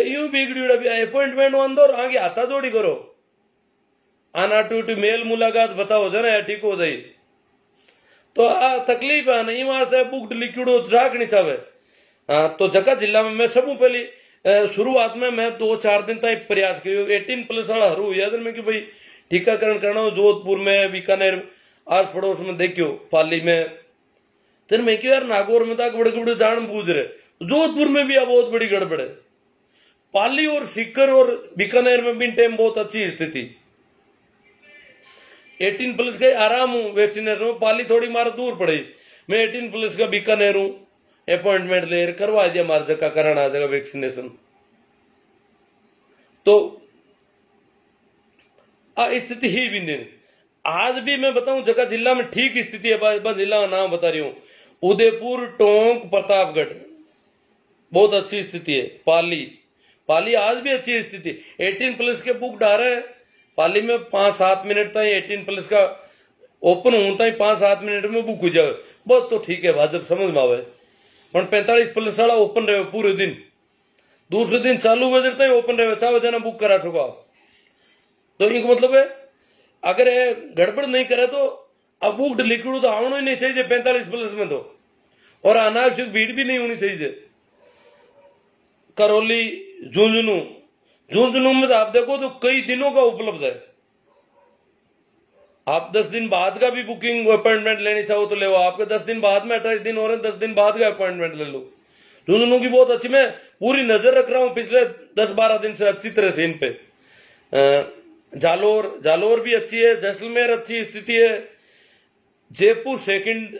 [SPEAKER 1] यूं बिगड़ी अपॉइंटमेंट अंदर आगे आता जोड़ी करो आना टूटी मेल मुलाकात बताओ जरा ठीक हो जाए। तो तकलीफ है नहीं वहां से बुक लिक्विड राख नहीं चाहे। तो जगह जिला में मैं सब पहली शुरुआत में मैं 2-4 दिन तक प्रयास करियो 18+ वाला हरू हुआ मैं कि भाई टीकाकरण करना हो जोधपुर में बीकानेर आस पड़ोस में देखियो पाली में तेन मैं क्यों यार नागौर में तक बड़े बड़े जान बूझ रहे, जोधपुर में भी बहुत बड़ी गड़बड़ है। पाली और सीकर और बीकानेर में भी टाइम बहुत अच्छी स्थिति 18+ का आराम हूं वैक्सीनेशन हूं। पाली थोड़ी मार दूर पड़ी, मैं 18+ का बीकानेर हूं अपॉइंटमेंट ले करवा दिया मार जगह कराना जगह वैक्सीनेशन। तो स्थिति ही भी आज भी मैं बताऊं जगह जिला में ठीक स्थिति है। जिला का नाम बता रही हूं उदयपुर, टोंक, प्रतापगढ़ बहुत अच्छी स्थिति है। पाली आज भी अच्छी स्थिति 18+ के बुक डारे है। पाली में 5-7 मिनट तक 18+ का ओपन होता है 5-7 मिनट में बुक हो जाए बहुत तो ठीक है भाजपा समझ में आवे। 45+ वाला ओपन रहे पूरे दिन, दूसरे दिन चालू बजे तक ओपन रहे चाहे जना बुक करा सको। तो इनको मतलब है अगर गड़बड़ नहीं करे तो अब बुक्ड लिक्विड तो आना ही नहीं चाहिए 45+ में तो, और अनावश्यक भीड़ भी नहीं होनी चाहिए। करौली झुंझुनू में तो आप देखो तो कई दिनों का उपलब्ध है। आप 10 दिन बाद का भी बुकिंग अपॉइंटमेंट लेनी चाहो तो ले, आपके 10 दिन बाद में 28 दिन हो रहे हैं, 10 दिन बाद का अपॉइंटमेंट ले लो। झुंझुनू की बहुत अच्छी, मैं पूरी नजर रख रहा हूं पिछले 10-12 दिन से अच्छी तरह से इन पे। जालोर भी अच्छी है, जैसलमेर अच्छी स्थिति है। जयपुर सेकंड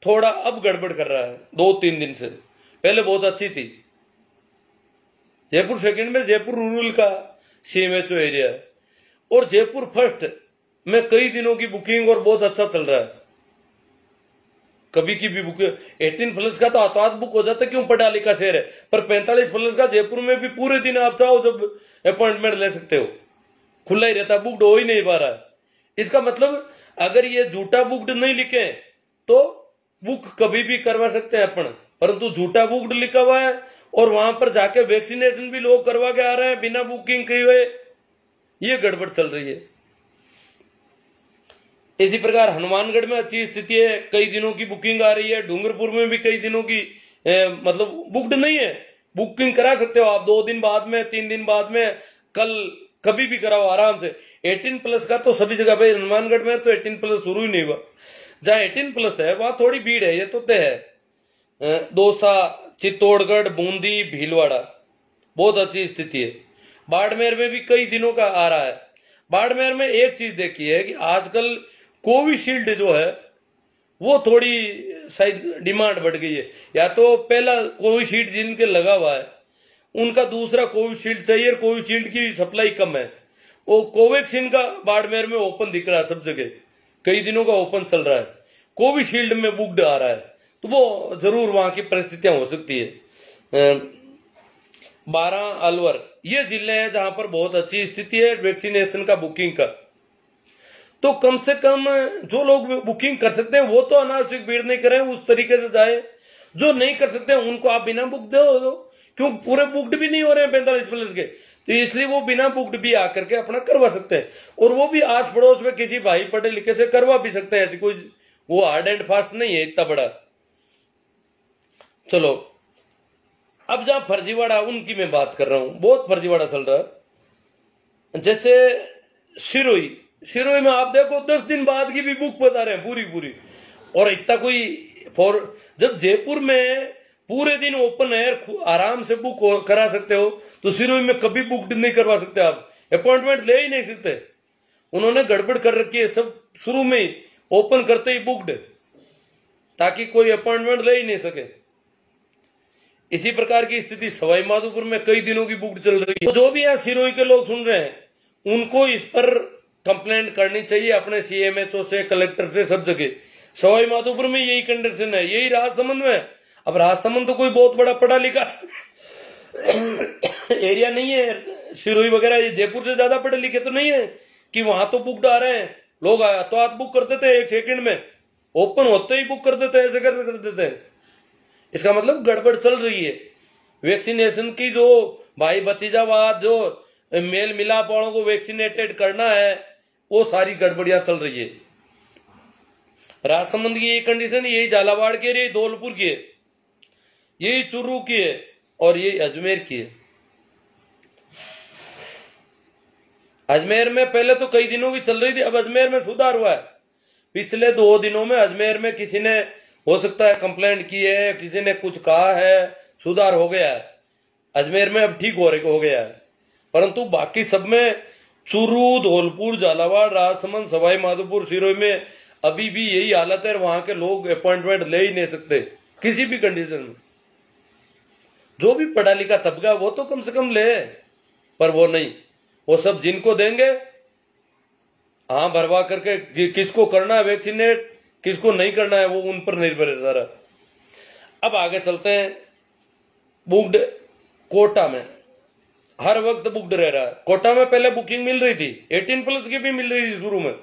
[SPEAKER 1] थोड़ा अब गड़बड़ कर रहा है 2-3 दिन से, पहले बहुत अच्छी थी। जयपुर सेकंड में जयपुर रूरल का CMHO एरिया है, और जयपुर फर्स्ट में कई दिनों की बुकिंग और बहुत अच्छा चल रहा है। कभी की भी बुकिंग 18+ का तो आतवाद बुक हो जाता है, क्यों पटाली का शहर है, पर 45+ का जयपुर में भी पूरे दिन आप चाहो जब अपॉइंटमेंट ले सकते हो, खुला ही रहता, बुक्ड हो ही नहीं पा रहा है। इसका मतलब अगर ये झूठा बुक्ड नहीं लिखे तो बुक कभी भी करवा सकते हैं अपन, परंतु झूठा बुक्ड लिखा हुआ है और वहां पर जाके वैक्सीनेशन भी लोग करवा के आ रहे हैं बिना बुकिंग किए हुए, ये गड़बड़ चल रही है। इसी प्रकार हनुमानगढ़ में अच्छी स्थिति है, कई दिनों की बुकिंग आ रही है। डूंगरपुर में भी कई दिनों की मतलब बुक्ड नहीं है, बुकिंग करा सकते हो आप 2 दिन बाद में, 3 दिन बाद में, कल कभी भी कराओ आराम से। 18+ का तो सभी जगह भाई, हनुमानगढ़ में तो 18+ शुरू ही नहीं हुआ। जहां 18+ है वहां थोड़ी भीड़ है, ये तो तय है। दौसा, चित्तौड़गढ़, बूंदी, भीलवाड़ा बहुत अच्छी स्थिति है। बाड़मेर में भी कई दिनों का आ रहा है। बाड़मेर में एक चीज देखी है कि आजकल कोविशील्ड जो है वो थोड़ी शायद डिमांड बढ़ गई है, या तो पहला कोविशील्ड जिनके लगा हुआ है उनका दूसरा कोविशील्ड चाहिए, और कोविशील्ड की सप्लाई कम है। वो कोवैक्सीन का बाड़मेर में ओपन दिख रहा है सब जगह, कई दिनों का ओपन चल रहा है, कोविशील्ड में बुक्ड आ रहा है, तो वो जरूर वहां की परिस्थितियां हो सकती है। 12 अलवर ये जिले हैं जहां पर बहुत अच्छी स्थिति है वैक्सीनेशन का, बुकिंग का। तो कम से कम जो लोग बुकिंग कर सकते हैं वो तो अनावश्यक भीड़ नहीं करें, उस तरीके से जाए। जो नहीं कर सकते उनको आप बिना बुक दो, क्यों पूरे बुक्ड भी नहीं हो रहे हैं 45+ के, तो इसलिए वो बिना बुक्ड भी आकर के अपना करवा सकते हैं, और वो भी आस पड़ोस में किसी भाई पढ़े लिखे से करवा भी सकते हैं। ऐसी कोई वो हार्ड एंड फास्ट नहीं है इतना बड़ा। चलो अब जहां फर्जीवाड़ा उनकी मैं बात कर रहा हूं, बहुत फर्जीवाड़ा चल रहा है। जैसे सिरोही में आप देखो 10 दिन बाद की भी बुक बता रहे हैं पूरी, और इतना कोई जब जयपुर में पूरे दिन ओपन एयर आराम से बुक करा सकते हो, तो सिरोही में कभी बुक नहीं करवा सकते, आप अपॉइंटमेंट ले ही नहीं सकते। उन्होंने गड़बड़ कर रखी है, सब शुरू में ही ओपन करते ही बुक्ड, ताकि कोई अपॉइंटमेंट ले ही नहीं सके। इसी प्रकार की स्थिति सवाई माधोपुर में कई दिनों की बुक चल रही है। तो जो भी यहाँ सिरोही के लोग सुन रहे हैं उनको इस पर कंप्लेंट करनी चाहिए अपने CMHO से, कलेक्टर से, सब जगह। सवाई माधोपुर में यही कंडीशन है, यही राजसमंद में। अब राजसमंद तो कोई बहुत बड़ा पढ़ा लिखा एरिया नहीं है, सिरोही वगैरह ये जयपुर से ज्यादा पढ़े लिखे तो नहीं है कि वहां तो बुक आ रहे हैं। लोग तो आज बुक करते थे 1 सेकंड में, ओपन होते ही बुक कर देते, ऐसे कर देते हैं। इसका मतलब गड़बड़ चल रही है वैक्सीनेशन की। जो भाई भतीजावाद, जो मेल मिलाप वालों को वैक्सीनेटेड करना है, वो सारी गड़बड़ियां चल रही है। राजसमंद की ये कंडीशन, यही झालावाड़ की है, यही धौलपुर की है, यही चुरू की है, और यही अजमेर की है। अजमेर में पहले तो कई दिनों की चल रही थी, अब अजमेर में सुधार हुआ है। पिछले 2 दिनों में अजमेर में किसी ने हो सकता है कंप्लेंट की है, किसी ने कुछ कहा है, सुधार हो गया है अजमेर में, अब ठीक हो गया है। परंतु बाकी सब में चूरू, धौलपुर, झालावाड़, राजसमंद, सवाई माधोपुर, सिरोही में अभी भी यही हालत है। वहां के लोग अपॉइंटमेंट ले ही नहीं सकते किसी भी कंडीशन में। जो भी पढ़ा लिखा तबका वो तो कम से कम ले, पर वो नहीं, वो सब जिनको देंगे हाँ भरवा करके, किसको करना है वैक्सीनेट, किसको नहीं करना है वो उन पर निर्भर है सारा। अब आगे चलते हैं। बुक्ड कोटा में हर वक्त बुक्ड रह रहा है। कोटा में पहले बुकिंग मिल रही थी, 18+ की भी मिल रही थी शुरू में,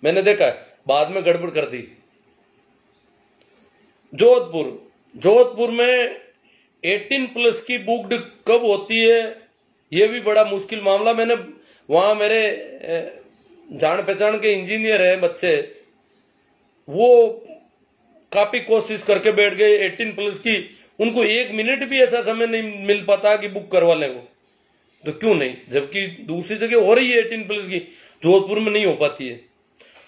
[SPEAKER 1] मैंने देखा है, बाद में गड़बड़ कर दी। जोधपुर में 18+ की बुक्ड कब होती है ये भी बड़ा मुश्किल मामला। मैंने वहां मेरे जान पहचान के इंजीनियर है बच्चे, वो काफी कोशिश करके बैठ गए 18+ की, उनको 1 मिनट भी ऐसा समय नहीं मिल पाता कि बुक करवा लें वो, तो क्यों नहीं, जबकि दूसरी जगह हो रही है 18+ की, जोधपुर में नहीं हो पाती है।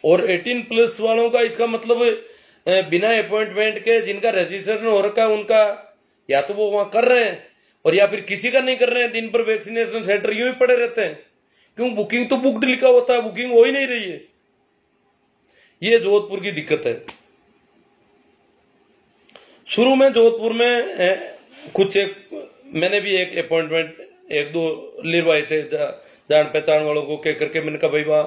[SPEAKER 1] और 18+ वालों का इसका मतलब बिना अपॉइंटमेंट के जिनका रजिस्ट्रेशन हो रखा है उनका, या तो वो वहां कर रहे हैं और या फिर किसी का नहीं कर रहे हैं। दिन पर वैक्सीनेशन सेंटर यूं ही पड़े रहते हैं, क्यों, बुकिंग तो बुकड लिखा होता है, बुकिंग हो ही नहीं रही है। ये जोधपुर की दिक्कत है। शुरू में जोधपुर में कुछ मैंने भी एक अपॉइंटमेंट 1-2 लिरवाए थे जान पहचान वालों को कह करके, मैंने कहा भाई वहां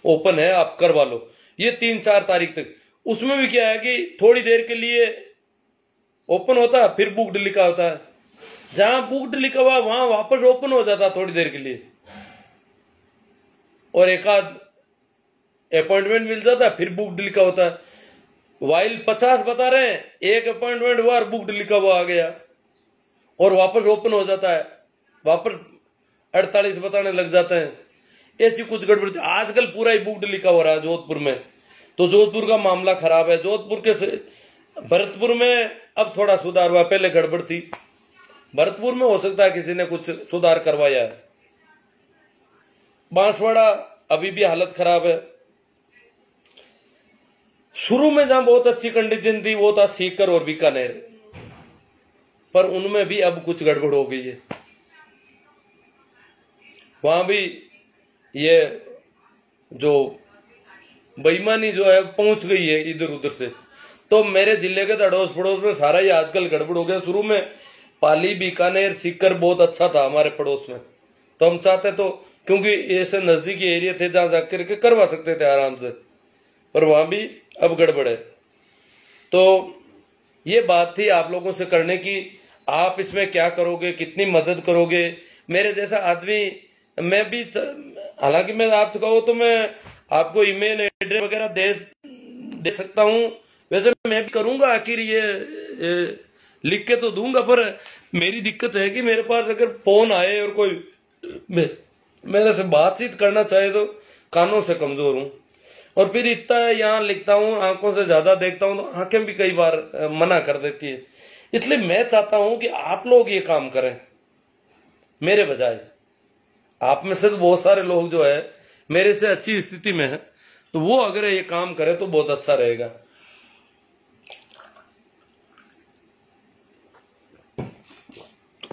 [SPEAKER 1] ओपन है आप करवा लो, ये 3-4 तारीख तक। उसमें भी क्या है कि थोड़ी देर के लिए ओपन होता है, फिर बुकड लिखा होता है, जहां बुकड लिखा हुआ वहां वापस ओपन हो जाता थोड़ी देर के लिए, और एक आध अपॉइंटमेंट मिल जाता है, फिर बुकड लिखा होता है। वाइल 50 बता रहे हैं, एक अपॉइंटमेंट हुआ और बुकड लिखा हुआ आ गया और वापस ओपन हो जाता है, वापस 48 बताने लग जाते हैं। ऐसी कुछ गड़बड़ आजकल पूरा ही बुकड लिखा हो रहा है जोधपुर में, तो जोधपुर का मामला खराब है। जोधपुर के भरतपुर में अब थोड़ा सुधार हुआ, पहले गड़बड़ थी। भरतपुर में हो सकता है किसी ने कुछ सुधार करवाया है। बांसवाड़ा अभी भी हालत खराब है। शुरू में जहां बहुत अच्छी कंडीशन थी वो था सीकर और बीकानेर, पर उनमें भी अब कुछ गड़बड़ हो गई है। वहां भी ये जो बेईमानी जो है पहुंच गई है इधर उधर से, तो मेरे जिले के अड़ोस पड़ोस में सारा ही आजकल गड़बड़ हो गया। शुरू में पाली बीकानेर सीकर बहुत अच्छा था हमारे पड़ोस में, तो हम चाहते तो, क्योंकि ऐसे नजदीकी एरिया थे जहां जाकर के करवा सकते थे आराम से, पर वहां भी अब गड़बड़ है। तो ये बात थी आप लोगों से करने की, आप इसमें क्या करोगे, कितनी मदद करोगे। मेरे जैसा आदमी, मैं भी, हालांकि मैं आपसे कहूँ तो मैं आपको ईमेल एड्रेस वगैरह दे सकता हूं, वैसे मैं भी करूंगा, आखिर ये लिख के तो दूंगा, पर मेरी दिक्कत है कि मेरे पास अगर फोन आए और कोई मेरे से बातचीत करना चाहे तो कानों से कमजोर हूं, और फिर इतना यहाँ लिखता हूं, आंखों से ज्यादा देखता हूं, तो आंखें भी कई बार मना कर देती है। इसलिए मैं चाहता हूं कि आप लोग ये काम करें मेरे बजाय। आप में से तो बहुत सारे लोग जो है मेरे से अच्छी स्थिति में है, तो वो अगर ये काम करे तो बहुत अच्छा रहेगा।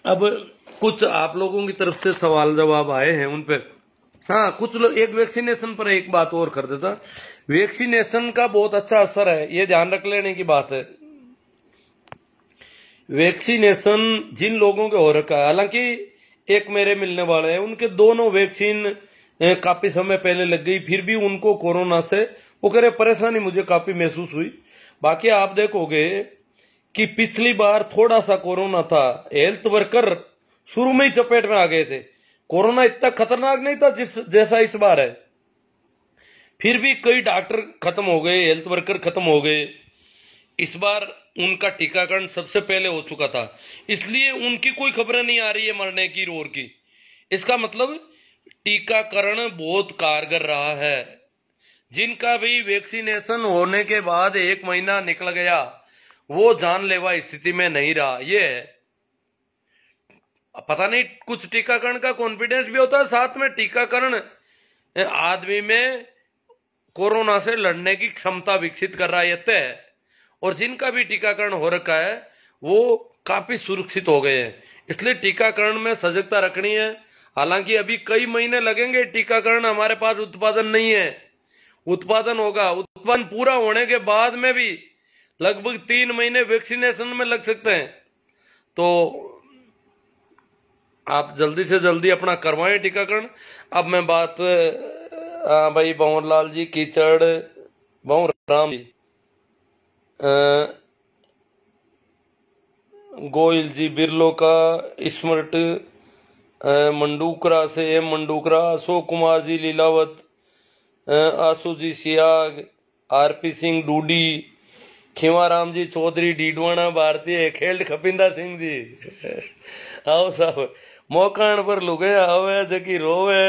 [SPEAKER 1] अब कुछ आप लोगों की तरफ से सवाल जवाब आए हैं उन पे। हाँ, कुछ लोग, एक वैक्सीनेशन पर एक बात और कर देता, वैक्सीनेशन का बहुत अच्छा असर है, ये ध्यान रख लेने की बात है। वैक्सीनेशन जिन लोगों के हो रखा है, हालांकि एक मेरे मिलने वाले हैं, उनके दोनों वैक्सीन काफी समय पहले लग गई, फिर भी उनको कोरोना से वो करे परेशानी मुझे काफी महसूस हुई। बाकी आप देखोगे कि पिछली बार थोड़ा सा कोरोना था, हेल्थ वर्कर शुरू में ही चपेट में आ गए थे। कोरोना इतना खतरनाक नहीं था जैसा इस बार है, फिर भी कई डॉक्टर खत्म हो गए, हेल्थ वर्कर खत्म हो गए। इस बार उनका टीकाकरण सबसे पहले हो चुका था, इसलिए उनकी कोई खबरें नहीं आ रही है मरने की रोर की। इसका मतलब टीकाकरण बहुत कारगर रहा है। जिनका भी वैक्सीनेशन होने के बाद 1 महीना निकल गया वो जानलेवा स्थिति में नहीं रहा। ये है, पता नहीं, कुछ टीकाकरण का कॉन्फिडेंस भी होता है, साथ में टीकाकरण आदमी में कोरोना से लड़ने की क्षमता विकसित कर रहा है, ये तय है। और जिनका भी टीकाकरण हो रखा है वो काफी सुरक्षित हो गए हैं, इसलिए टीकाकरण में सजगता रखनी है। हालांकि अभी कई महीने लगेंगे टीकाकरण, हमारे पास उत्पादन नहीं है, उत्पादन होगा। उत्पादन पूरा होने के बाद में भी लगभग 3 महीने वैक्सीनेशन में लग सकते हैं, तो आप जल्दी से जल्दी अपना करवाएं टीकाकरण। अब मैं बात भाई भंवर लाल जी, कीचड़, भंवर राम जी, गोयल जी, बिरलो का, स्मृत मंडूकरा से एम मंडूकरा, अशोक कुमार जी लीलावत, आशु जी सियाग, आरपी सिंह डूडी, खीवाराम जी चौधरी डीडवाना भारतीय, खेल्ड खपिंदा सिंह जी आओ साहब, मौकान पर लुगे आवे जकी रोवे,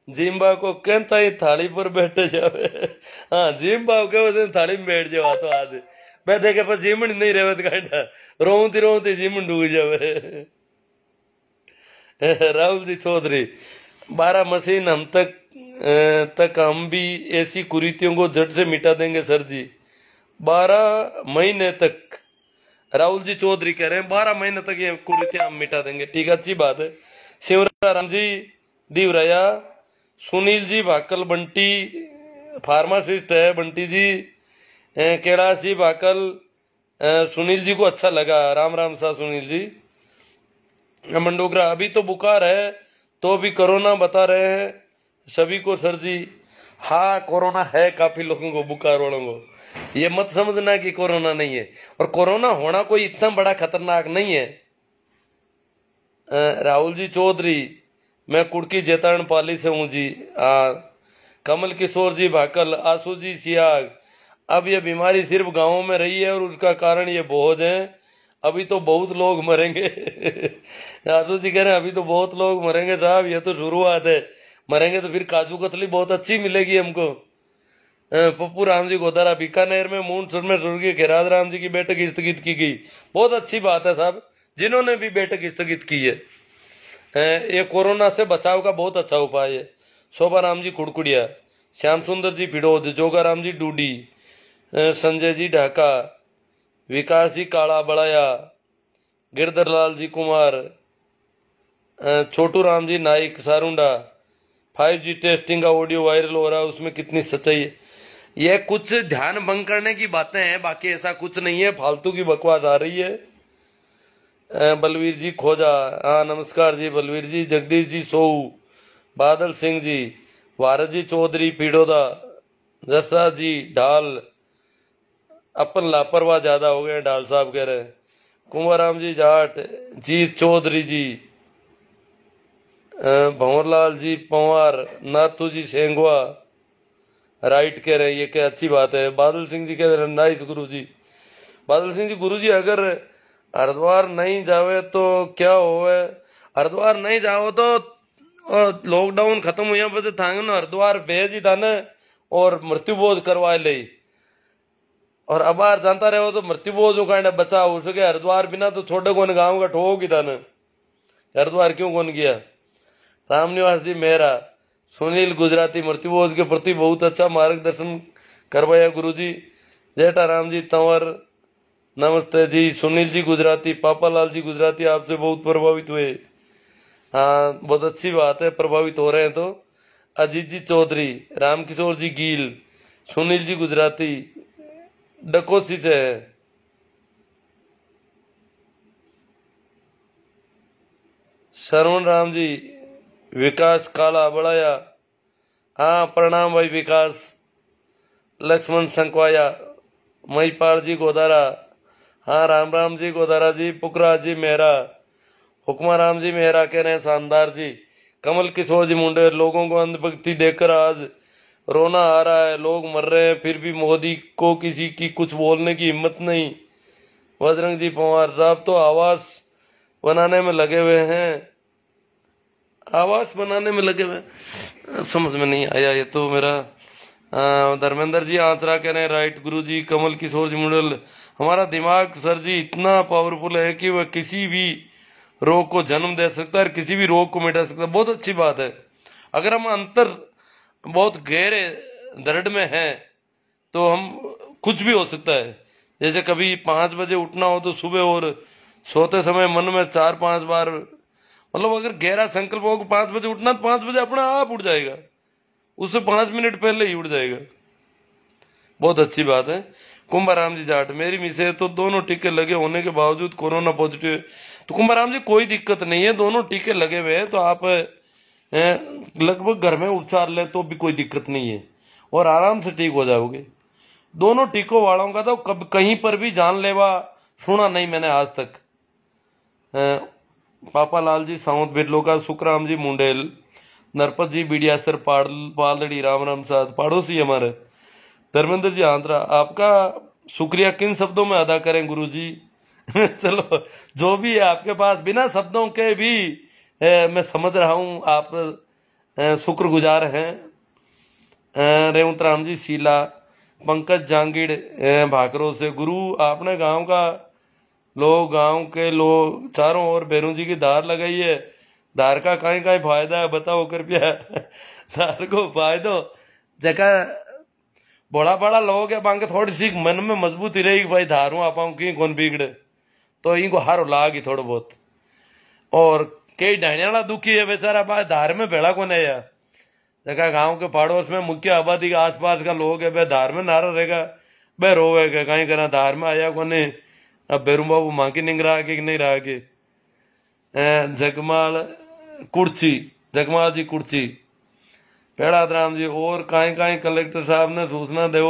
[SPEAKER 1] जिम्बा को कहता ही थाली पर बैठ जावे। हाँ जिम्बा के वजह थाली में बैठ जावा तो आज मैं देखे पर जिमन नहीं रहे तो कहता रोती रोती जिमन डूब जावे। राहुल जी चौधरी 12 मशीन हम तक हम भी ऐसी कुरीतियों को झट से मिटा देंगे सर जी। 12 महीने तक राहुल जी चौधरी कह रहे हैं 12 महीने तक ये कुरीतियां हम मिटा देंगे। ठीक है अच्छी बात है। शिवराम जी दीवराया, सुनील जी भाकल बंटी फार्मासिस्ट है बंटी जी, कैलाश जी भाकल सुनील जी को अच्छा लगा, राम राम सा सुनील जी। मंडोगरा अभी तो बुखार है तो भी कोरोना बता रहे हैं सभी को सर जी। हाँ कोरोना है काफी लोगों को, बुखार वालों को। ये मत समझना कि कोरोना नहीं है, और कोरोना होना कोई इतना बड़ा खतरनाक नहीं है। राहुल जी चौधरी मैं कुड़की जेतान पाली से हूँ जी। कमल किशोर जी भाकल, आसू जी सियाग, अब ये बीमारी सिर्फ गांवों में रही है और उसका कारण ये बोझ है, अभी तो बहुत लोग मरेंगे। आसू जी कह रहे हैं अभी तो बहुत लोग मरेंगे साहब, ये तो शुरुआत है, मरेंगे तो फिर काजू कतली बहुत अच्छी मिलेगी हमको। पप्पू राम जी गोदारा बीकानेर में मूंडसर में स्वर्गीय खैरात राम जी की बैठक स्थगित की गई। बहुत अच्छी बात है साहब जिन्होंने भी बैठक स्थगित की है। ये कोरोना से बचाव का बहुत अच्छा उपाय है। शोभा राम जी खुड़कुड़िया, श्याम सुंदर जी फिडोद, जोगा राम जी डूडी, संजय जी ढाका, विकास जी काला बड़ाया, गिरधर लाल जी कुमार, छोटू राम जी नाइक सारुंडा। 5G टेस्टिंग का ऑडियो वायरल हो रहा है, उसमें कितनी सच्चाई है? यह कुछ ध्यान भंग करने की बातें हैं, बाकी ऐसा कुछ नहीं है, फालतू की बकवास आ रही है। बलवीर जी खोजा, हाँ नमस्कार जी बलवीर जी। जगदीश जी सोऊ, बादल सिंह जी, भारत जी चौधरी पीडोदा, जसराज जी ढाल, अपन लापरवाह ज्यादा हो गए ढाल साहब कह रहे हैं। कुंवरराम जी जाट, जीत चौधरी जी, भंवरलाल जी पंवार, नाथू जी सेंगवा राइट कह रहे हैं, ये क्या अच्छी बात है। बादल सिंह जी कह रहे हैं नाइस गुरु जी। बादल सिंह जी गुरु जी अगर हरिद्वार नहीं जावे तो क्या होवे? हरिद्वार नहीं जाओ तो लॉकडाउन खत्म हुआ पे थांगे ना हरिद्वार भेज ही था न और मृत्यु बोध करवा ले, और अब बाहर जानता रहे तो मृत्यु बोध कहना बचा हो सके। हरिद्वार बिना तो छोटे कौन गाँव का ठोक ही था न, हरिद्वार क्यों कौन गया? रामनिवास जी मेहरा, सुनील गुजराती मृत्यु बोध के प्रति बहुत अच्छा मार्गदर्शन करवाया गुरु जी। जेठा राम जी तंवर नमस्ते जी। सुनील जी गुजराती, पापालाल जी गुजराती आपसे बहुत प्रभावित हुए। हाँ बहुत अच्छी बात है, प्रभावित हो रहे हैं तो। अजीत जी चौधरी, रामकिशोर जी गील, सुनील जी गुजराती डकोसी से है। श्रवण राम जी, विकास काला बड़ाया, हाँ प्रणाम भाई विकास। लक्ष्मण संकवाया, महिपाल जी गोदारा, हाँ राम राम जी गोदारा जी। पुखराज जी मेहरा, हुक्मा राम जी मेहरा कह रहे हैं शानदार जी। कमल किशोर जी मुंडे, लोगों को अंधभक्ति देखकर आज रोना आ रहा है, लोग मर रहे हैं फिर भी मोदी को किसी की कुछ बोलने की हिम्मत नहीं। बजरंग जी पंवार साहब तो आवास बनाने में लगे हुए हैं, आवास बनाने में लगे हुए, समझ में नहीं आया ये तो मेरा। धर्मेंद्र जी आंसरा कह रहे हैं राइट गुरु जी। कमल किशोर जी मुंडल, हमारा दिमाग सर जी इतना पावरफुल है कि वह किसी भी रोग को जन्म दे सकता है और किसी भी रोग को मिटा सकता है। बहुत अच्छी बात है। अगर हम अंतर बहुत गहरे दृढ़ में हैं तो हम कुछ भी हो सकता है। जैसे कभी 5 बजे उठना हो तो सुबह, और सोते समय मन में 4-5 बार, मतलब अगर गहरा संकल्प हो 5 बजे उठना तो 5 बजे अपना आप उठ जाएगा, उससे 5 मिनट पहले ही उठ जाएगा। बहुत अच्छी बात है। कुंभाराम जी जाट, मेरी मिसेज तो दोनों टीके लगे होने के बावजूद कोरोना पॉजिटिव है। तो कुंभाराम जी कोई दिक्कत नहीं है, दोनों टीके लगे हुए हैं तो आप लगभग घर में उपचार ले तो भी कोई दिक्कत नहीं है और आराम से ठीक हो जाओगे। दोनों टीकों वालों का तो कहीं पर भी जानलेवा सुना नहीं मैंने आज तक। पापालाल जी साउथ बिरलो का, सुखराम जी मुंडेल, नरपत जी बिडियासर पालड़ी, राम राम साथ पड़ोसी हमारे। धर्मेंद्र जी आंध्रा, आपका शुक्रिया किन शब्दों में अदा करें गुरु जी? चलो जो भी है आपके पास, बिना शब्दों के भी मैं समझ रहा हूं आप शुक्रगुजार हैं। रेवंत राम जी शीला, पंकज जांगीड़ भाकरो से, गुरु आपने गांव का लोग, गांव के लोग चारों ओर भैरू जी की धार लगाई है, धार का कहीं कहीं फायदा है बताओ कृपया। धार को फायदो जगह बड़ा बड़ा लोग है बांके थोड़ी सी मन में मजबूती रहेगी भाई धारू आप की कौन बिगड़े, तो इनको हारो लागी थोड़ा बहुत। और कई ढाणियाला दुखी है बेचारा भाई धार में भेड़ा को नहीं है, जगह गांव के पड़ोस में मुख्य आबादी के आसपास का लोग है, धार में नारा रहेगा बे रोवेगा कहीं करना धार में आया को नहीं, अब बेरू बाबू मां की निंग रहा कि नहीं रहा के। जगमाल कुर्ची, जगमाल जी कुर्ची, पेड़ादराम जी, और काई काई कलेक्टर साहब ने सूचना दे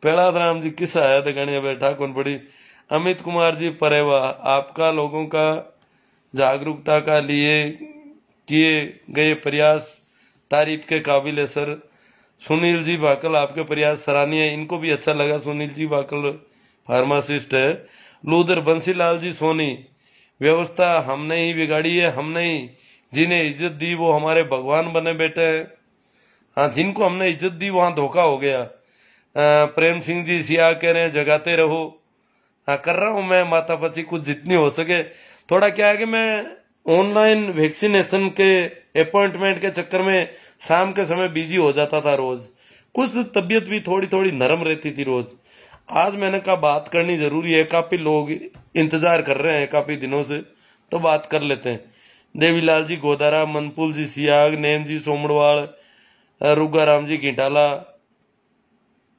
[SPEAKER 1] पेड़ादराम जी किस आया था गणिया बैठा कौन बड़ी। अमित कुमार जी परेवा, आपका लोगों का जागरूकता का लिए किए गए प्रयास तारीफ के काबिल है सर। सुनील जी बाकल, आपके प्रयास सराहनीय है, इनको भी अच्छा लगा। सुनील जी बाकल फार्मासिस्ट है। लूदर बंसीलाल जी सोनी, व्यवस्था हमने ही बिगाड़ी है, हमने ही जिन्हें इज्जत दी वो हमारे भगवान बने बैठे हैं। हाँ, जिनको हमने इज्जत दी वहां धोखा हो गया। प्रेम सिंह जी सिया कह रहे हैं जगाते रहो। हाँ, कर रहा हूं मैं माता पची कुछ जितनी हो सके। थोड़ा क्या है कि मैं ऑनलाइन वैक्सीनेशन के अपॉइंटमेंट के चक्कर में शाम के समय बिजी हो जाता था रोज, कुछ तबीयत भी थोड़ी थोड़ी नरम रहती थी रोज। आज मैंने कहा बात करनी जरूरी है, काफी लोग इंतजार कर रहे हैं काफी दिनों से, तो बात कर लेते हैं। देवीलाल जी गोदारा, मनपुल जी सियाग, नेम जी सोमड़वाल, रुगाराम जी घिटाला,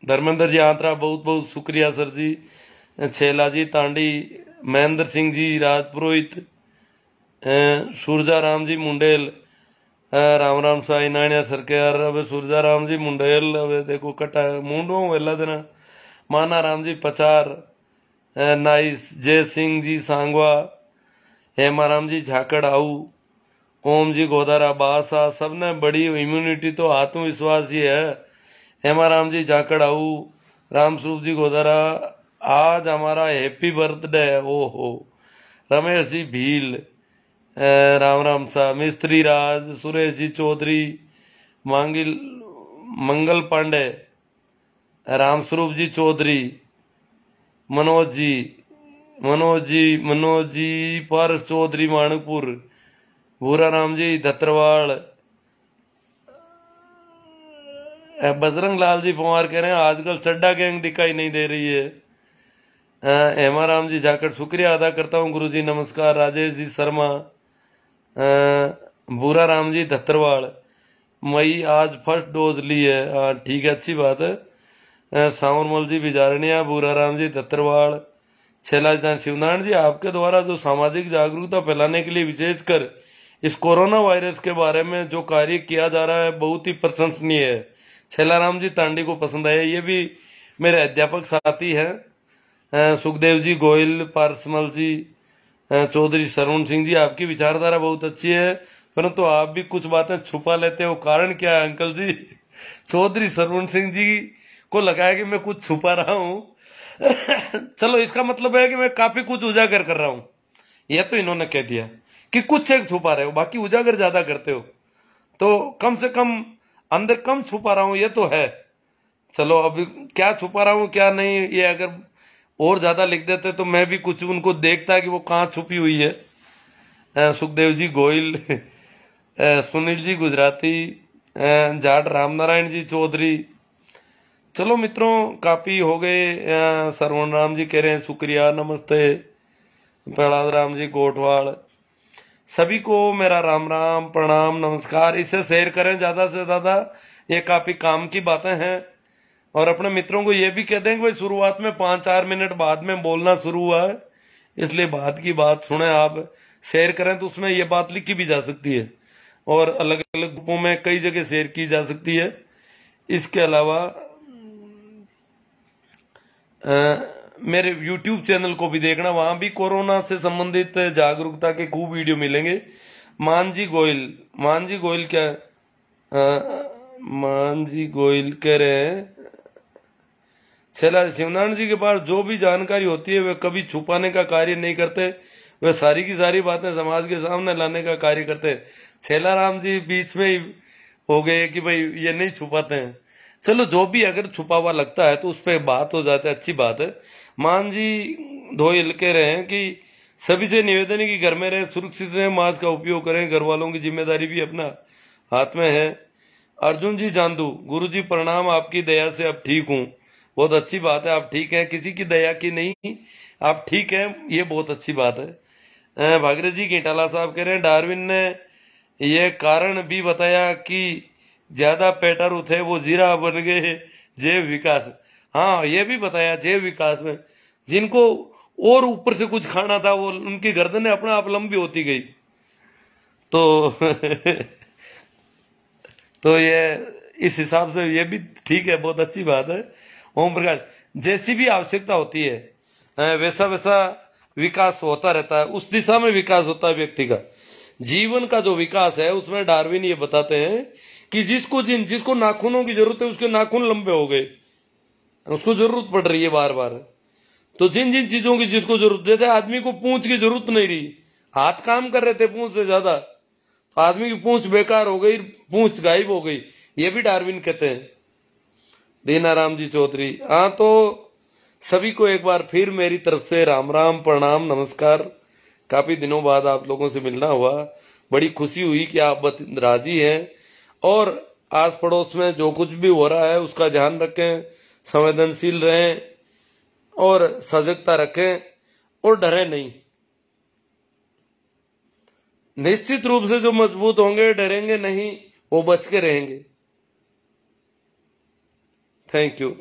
[SPEAKER 1] धर्मेंद्र जी आंतरा, बहुत बहुत शुक्रिया सर जी। छेला जी तांडी, महेंद्र सिंह जी राजपुरोहित, सूरजा राम जी मुंडेल, राम राम साई नाणिया सरकार। अब सूरजा राम जी मुंडेल अब देखो कटा मुंडो वेला देना। माना राम जी पचार, नाइस। जय सिंह जी सांगवा, हेमाराम जी झाकड़ आऊ, ओम जी गोदारा बासा, सबने बड़ी इम्यूनिटी तो आत्मविश्वास ही है। हेमाराम जी झाकड़ आऊ, रामस्वरूप जी गोदारा, आज हमारा हैप्पी बर्थडे है। ओहो। रमेश जी भील, राम राम सा। मिस्त्री राज, सुरेश जी चौधरी, मांगिल मंगल पांडे, रामस्वरूप जी चौधरी, मनोज जी पारस चौधरी माणकपुर, भूरा राम जी धत्रवाड़, बजरंग लाल जी पवार कह रहे हैं आजकल चड्डा गैंग दिखाई नहीं दे रही है। हेमाराम जी जाकर शुक्रिया अदा करता हूँ गुरु जी नमस्कार। राजेश जी शर्मा, भूरा राम जी धत्रवाड़, मई आज फर्स्ट डोज ली है, ठीक है अच्छी बात है। सावरमल जी बिजारनिया, भूरा राम जी धत्रवाड़, छैलाजदान शिवनारायण जी, आपके द्वारा जो सामाजिक जागरूकता फैलाने के लिए विशेषकर इस कोरोना वायरस के बारे में जो कार्य किया जा रहा है बहुत ही प्रशंसनीय है। छैलाराम जी तांडी को पसंद आया, ये भी मेरे अध्यापक साथी हैं। सुखदेव जी गोयल, पारसमल जी, चौधरी सरवण सिंह जी, आपकी विचारधारा बहुत अच्छी है, परंतु आप भी कुछ बातें छुपा लेते हो, कारण क्या है अंकल जी? चौधरी सरवण सिंह जी को लगा है कि मैं कुछ छुपा रहा हूं। चलो, इसका मतलब है कि मैं काफी कुछ उजागर कर रहा हूं। यह तो इन्होंने कह दिया कि कुछ एक छुपा रहे हो, बाकी उजागर ज्यादा करते हो, तो कम से कम अंदर कम छुपा रहा हूं, ये तो है। चलो, अब क्या छुपा रहा हूं क्या नहीं, ये अगर और ज्यादा लिख देते तो मैं भी कुछ उनको देखता कि वो कहाँ छुपी हुई है। सुखदेव जी गोयल, सुनील जी गुजराती, जाट रामनारायण जी चौधरी। चलो मित्रों, काफी हो गए। सरवण राम जी कह रहे हैं शुक्रिया नमस्ते। प्रहलाद राम जी गोठवाड़, सभी को मेरा राम राम प्रणाम नमस्कार। इसे शेयर करें ज्यादा से ज्यादा, ये काफी काम की बातें हैं। और अपने मित्रों को ये भी कह दें कि भाई शुरुआत में 5-4 मिनट बाद में बोलना शुरू हुआ है, इसलिए बाद की बात सुने आप। शेयर करें तो उसमें ये बात लिखी भी जा सकती है और अलग अलग ग्रुपों में कई जगह शेयर की जा सकती है। इसके अलावा मेरे YouTube चैनल को भी देखना, वहां भी कोरोना से संबंधित जागरूकता के खूब वीडियो मिलेंगे। मानजी गोयल क्या, मानजी गोयल कह रहे हैं छैला शिवनारायण जी के पास जो भी जानकारी होती है वे कभी छुपाने का कार्य नहीं करते, वे सारी की सारी बातें समाज के सामने लाने का कार्य करते हैं। छेलाराम जी बीच में ही हो गए कि भाई ये नहीं छुपाते हैं। चलो जो भी अगर छुपा हुआ लगता है तो उस पर बात हो जाती है, अच्छी बात है। मान जी दो कह रहे हैं कि सभी से निवेदन है कि घर में रहे, सुरक्षित रहे, मास्क का उपयोग करें, घर वालों की जिम्मेदारी भी अपना हाथ में है। अर्जुन जी जांदू, गुरु जी प्रणाम, आपकी दया से अब ठीक हूँ। बहुत अच्छी बात है, आप ठीक हैं, किसी की दया की नहीं, आप ठीक हैं, ये बहुत अच्छी बात है। भागीरथ जी घिटाला साहब कह रहे हैं डार्विन ने यह कारण भी बताया कि ज्यादा पेटर थे वो जीरा बन गए जैव विकास। हाँ ये भी बताया, जैव विकास में जिनको और ऊपर से कुछ खाना था वो उनकी गर्दनें अपना आप लंबी होती गई। तो तो ये इस हिसाब से ये भी ठीक है, बहुत अच्छी बात है। ओम प्रकाश, जैसी भी आवश्यकता होती है वैसा वैसा विकास होता रहता है, उस दिशा में विकास होता है व्यक्ति का। जीवन का जो विकास है उसमें डार्विन ये बताते हैं कि जिसको नाखूनों की जरूरत है उसके नाखून लंबे हो गए, उसको जरूरत पड़ रही है बार बार। तो जिन जिन चीजों की जिसको जरूरत, जैसे आदमी को पूंछ की जरूरत नहीं रही, हाथ काम कर रहे थे पूंछ से ज्यादा, तो आदमी की पूंछ बेकार हो गई, पूंछ गायब हो गई, ये भी डार्विन कहते हैं। दीनाराम जी चौधरी, हाँ तो सभी को एक बार फिर मेरी तरफ से राम राम, प्रणाम, नमस्कार। काफी दिनों बाद आप लोगों से मिलना हुआ, बड़ी खुशी हुई कि आप राजी हैं। और आस पड़ोस में जो कुछ भी हो रहा है उसका ध्यान रखें, संवेदनशील रहें और सजगता रखें और डरे नहीं। निश्चित रूप से जो मजबूत होंगे डरेंगे नहीं, वो बच के रहेंगे। Thank you.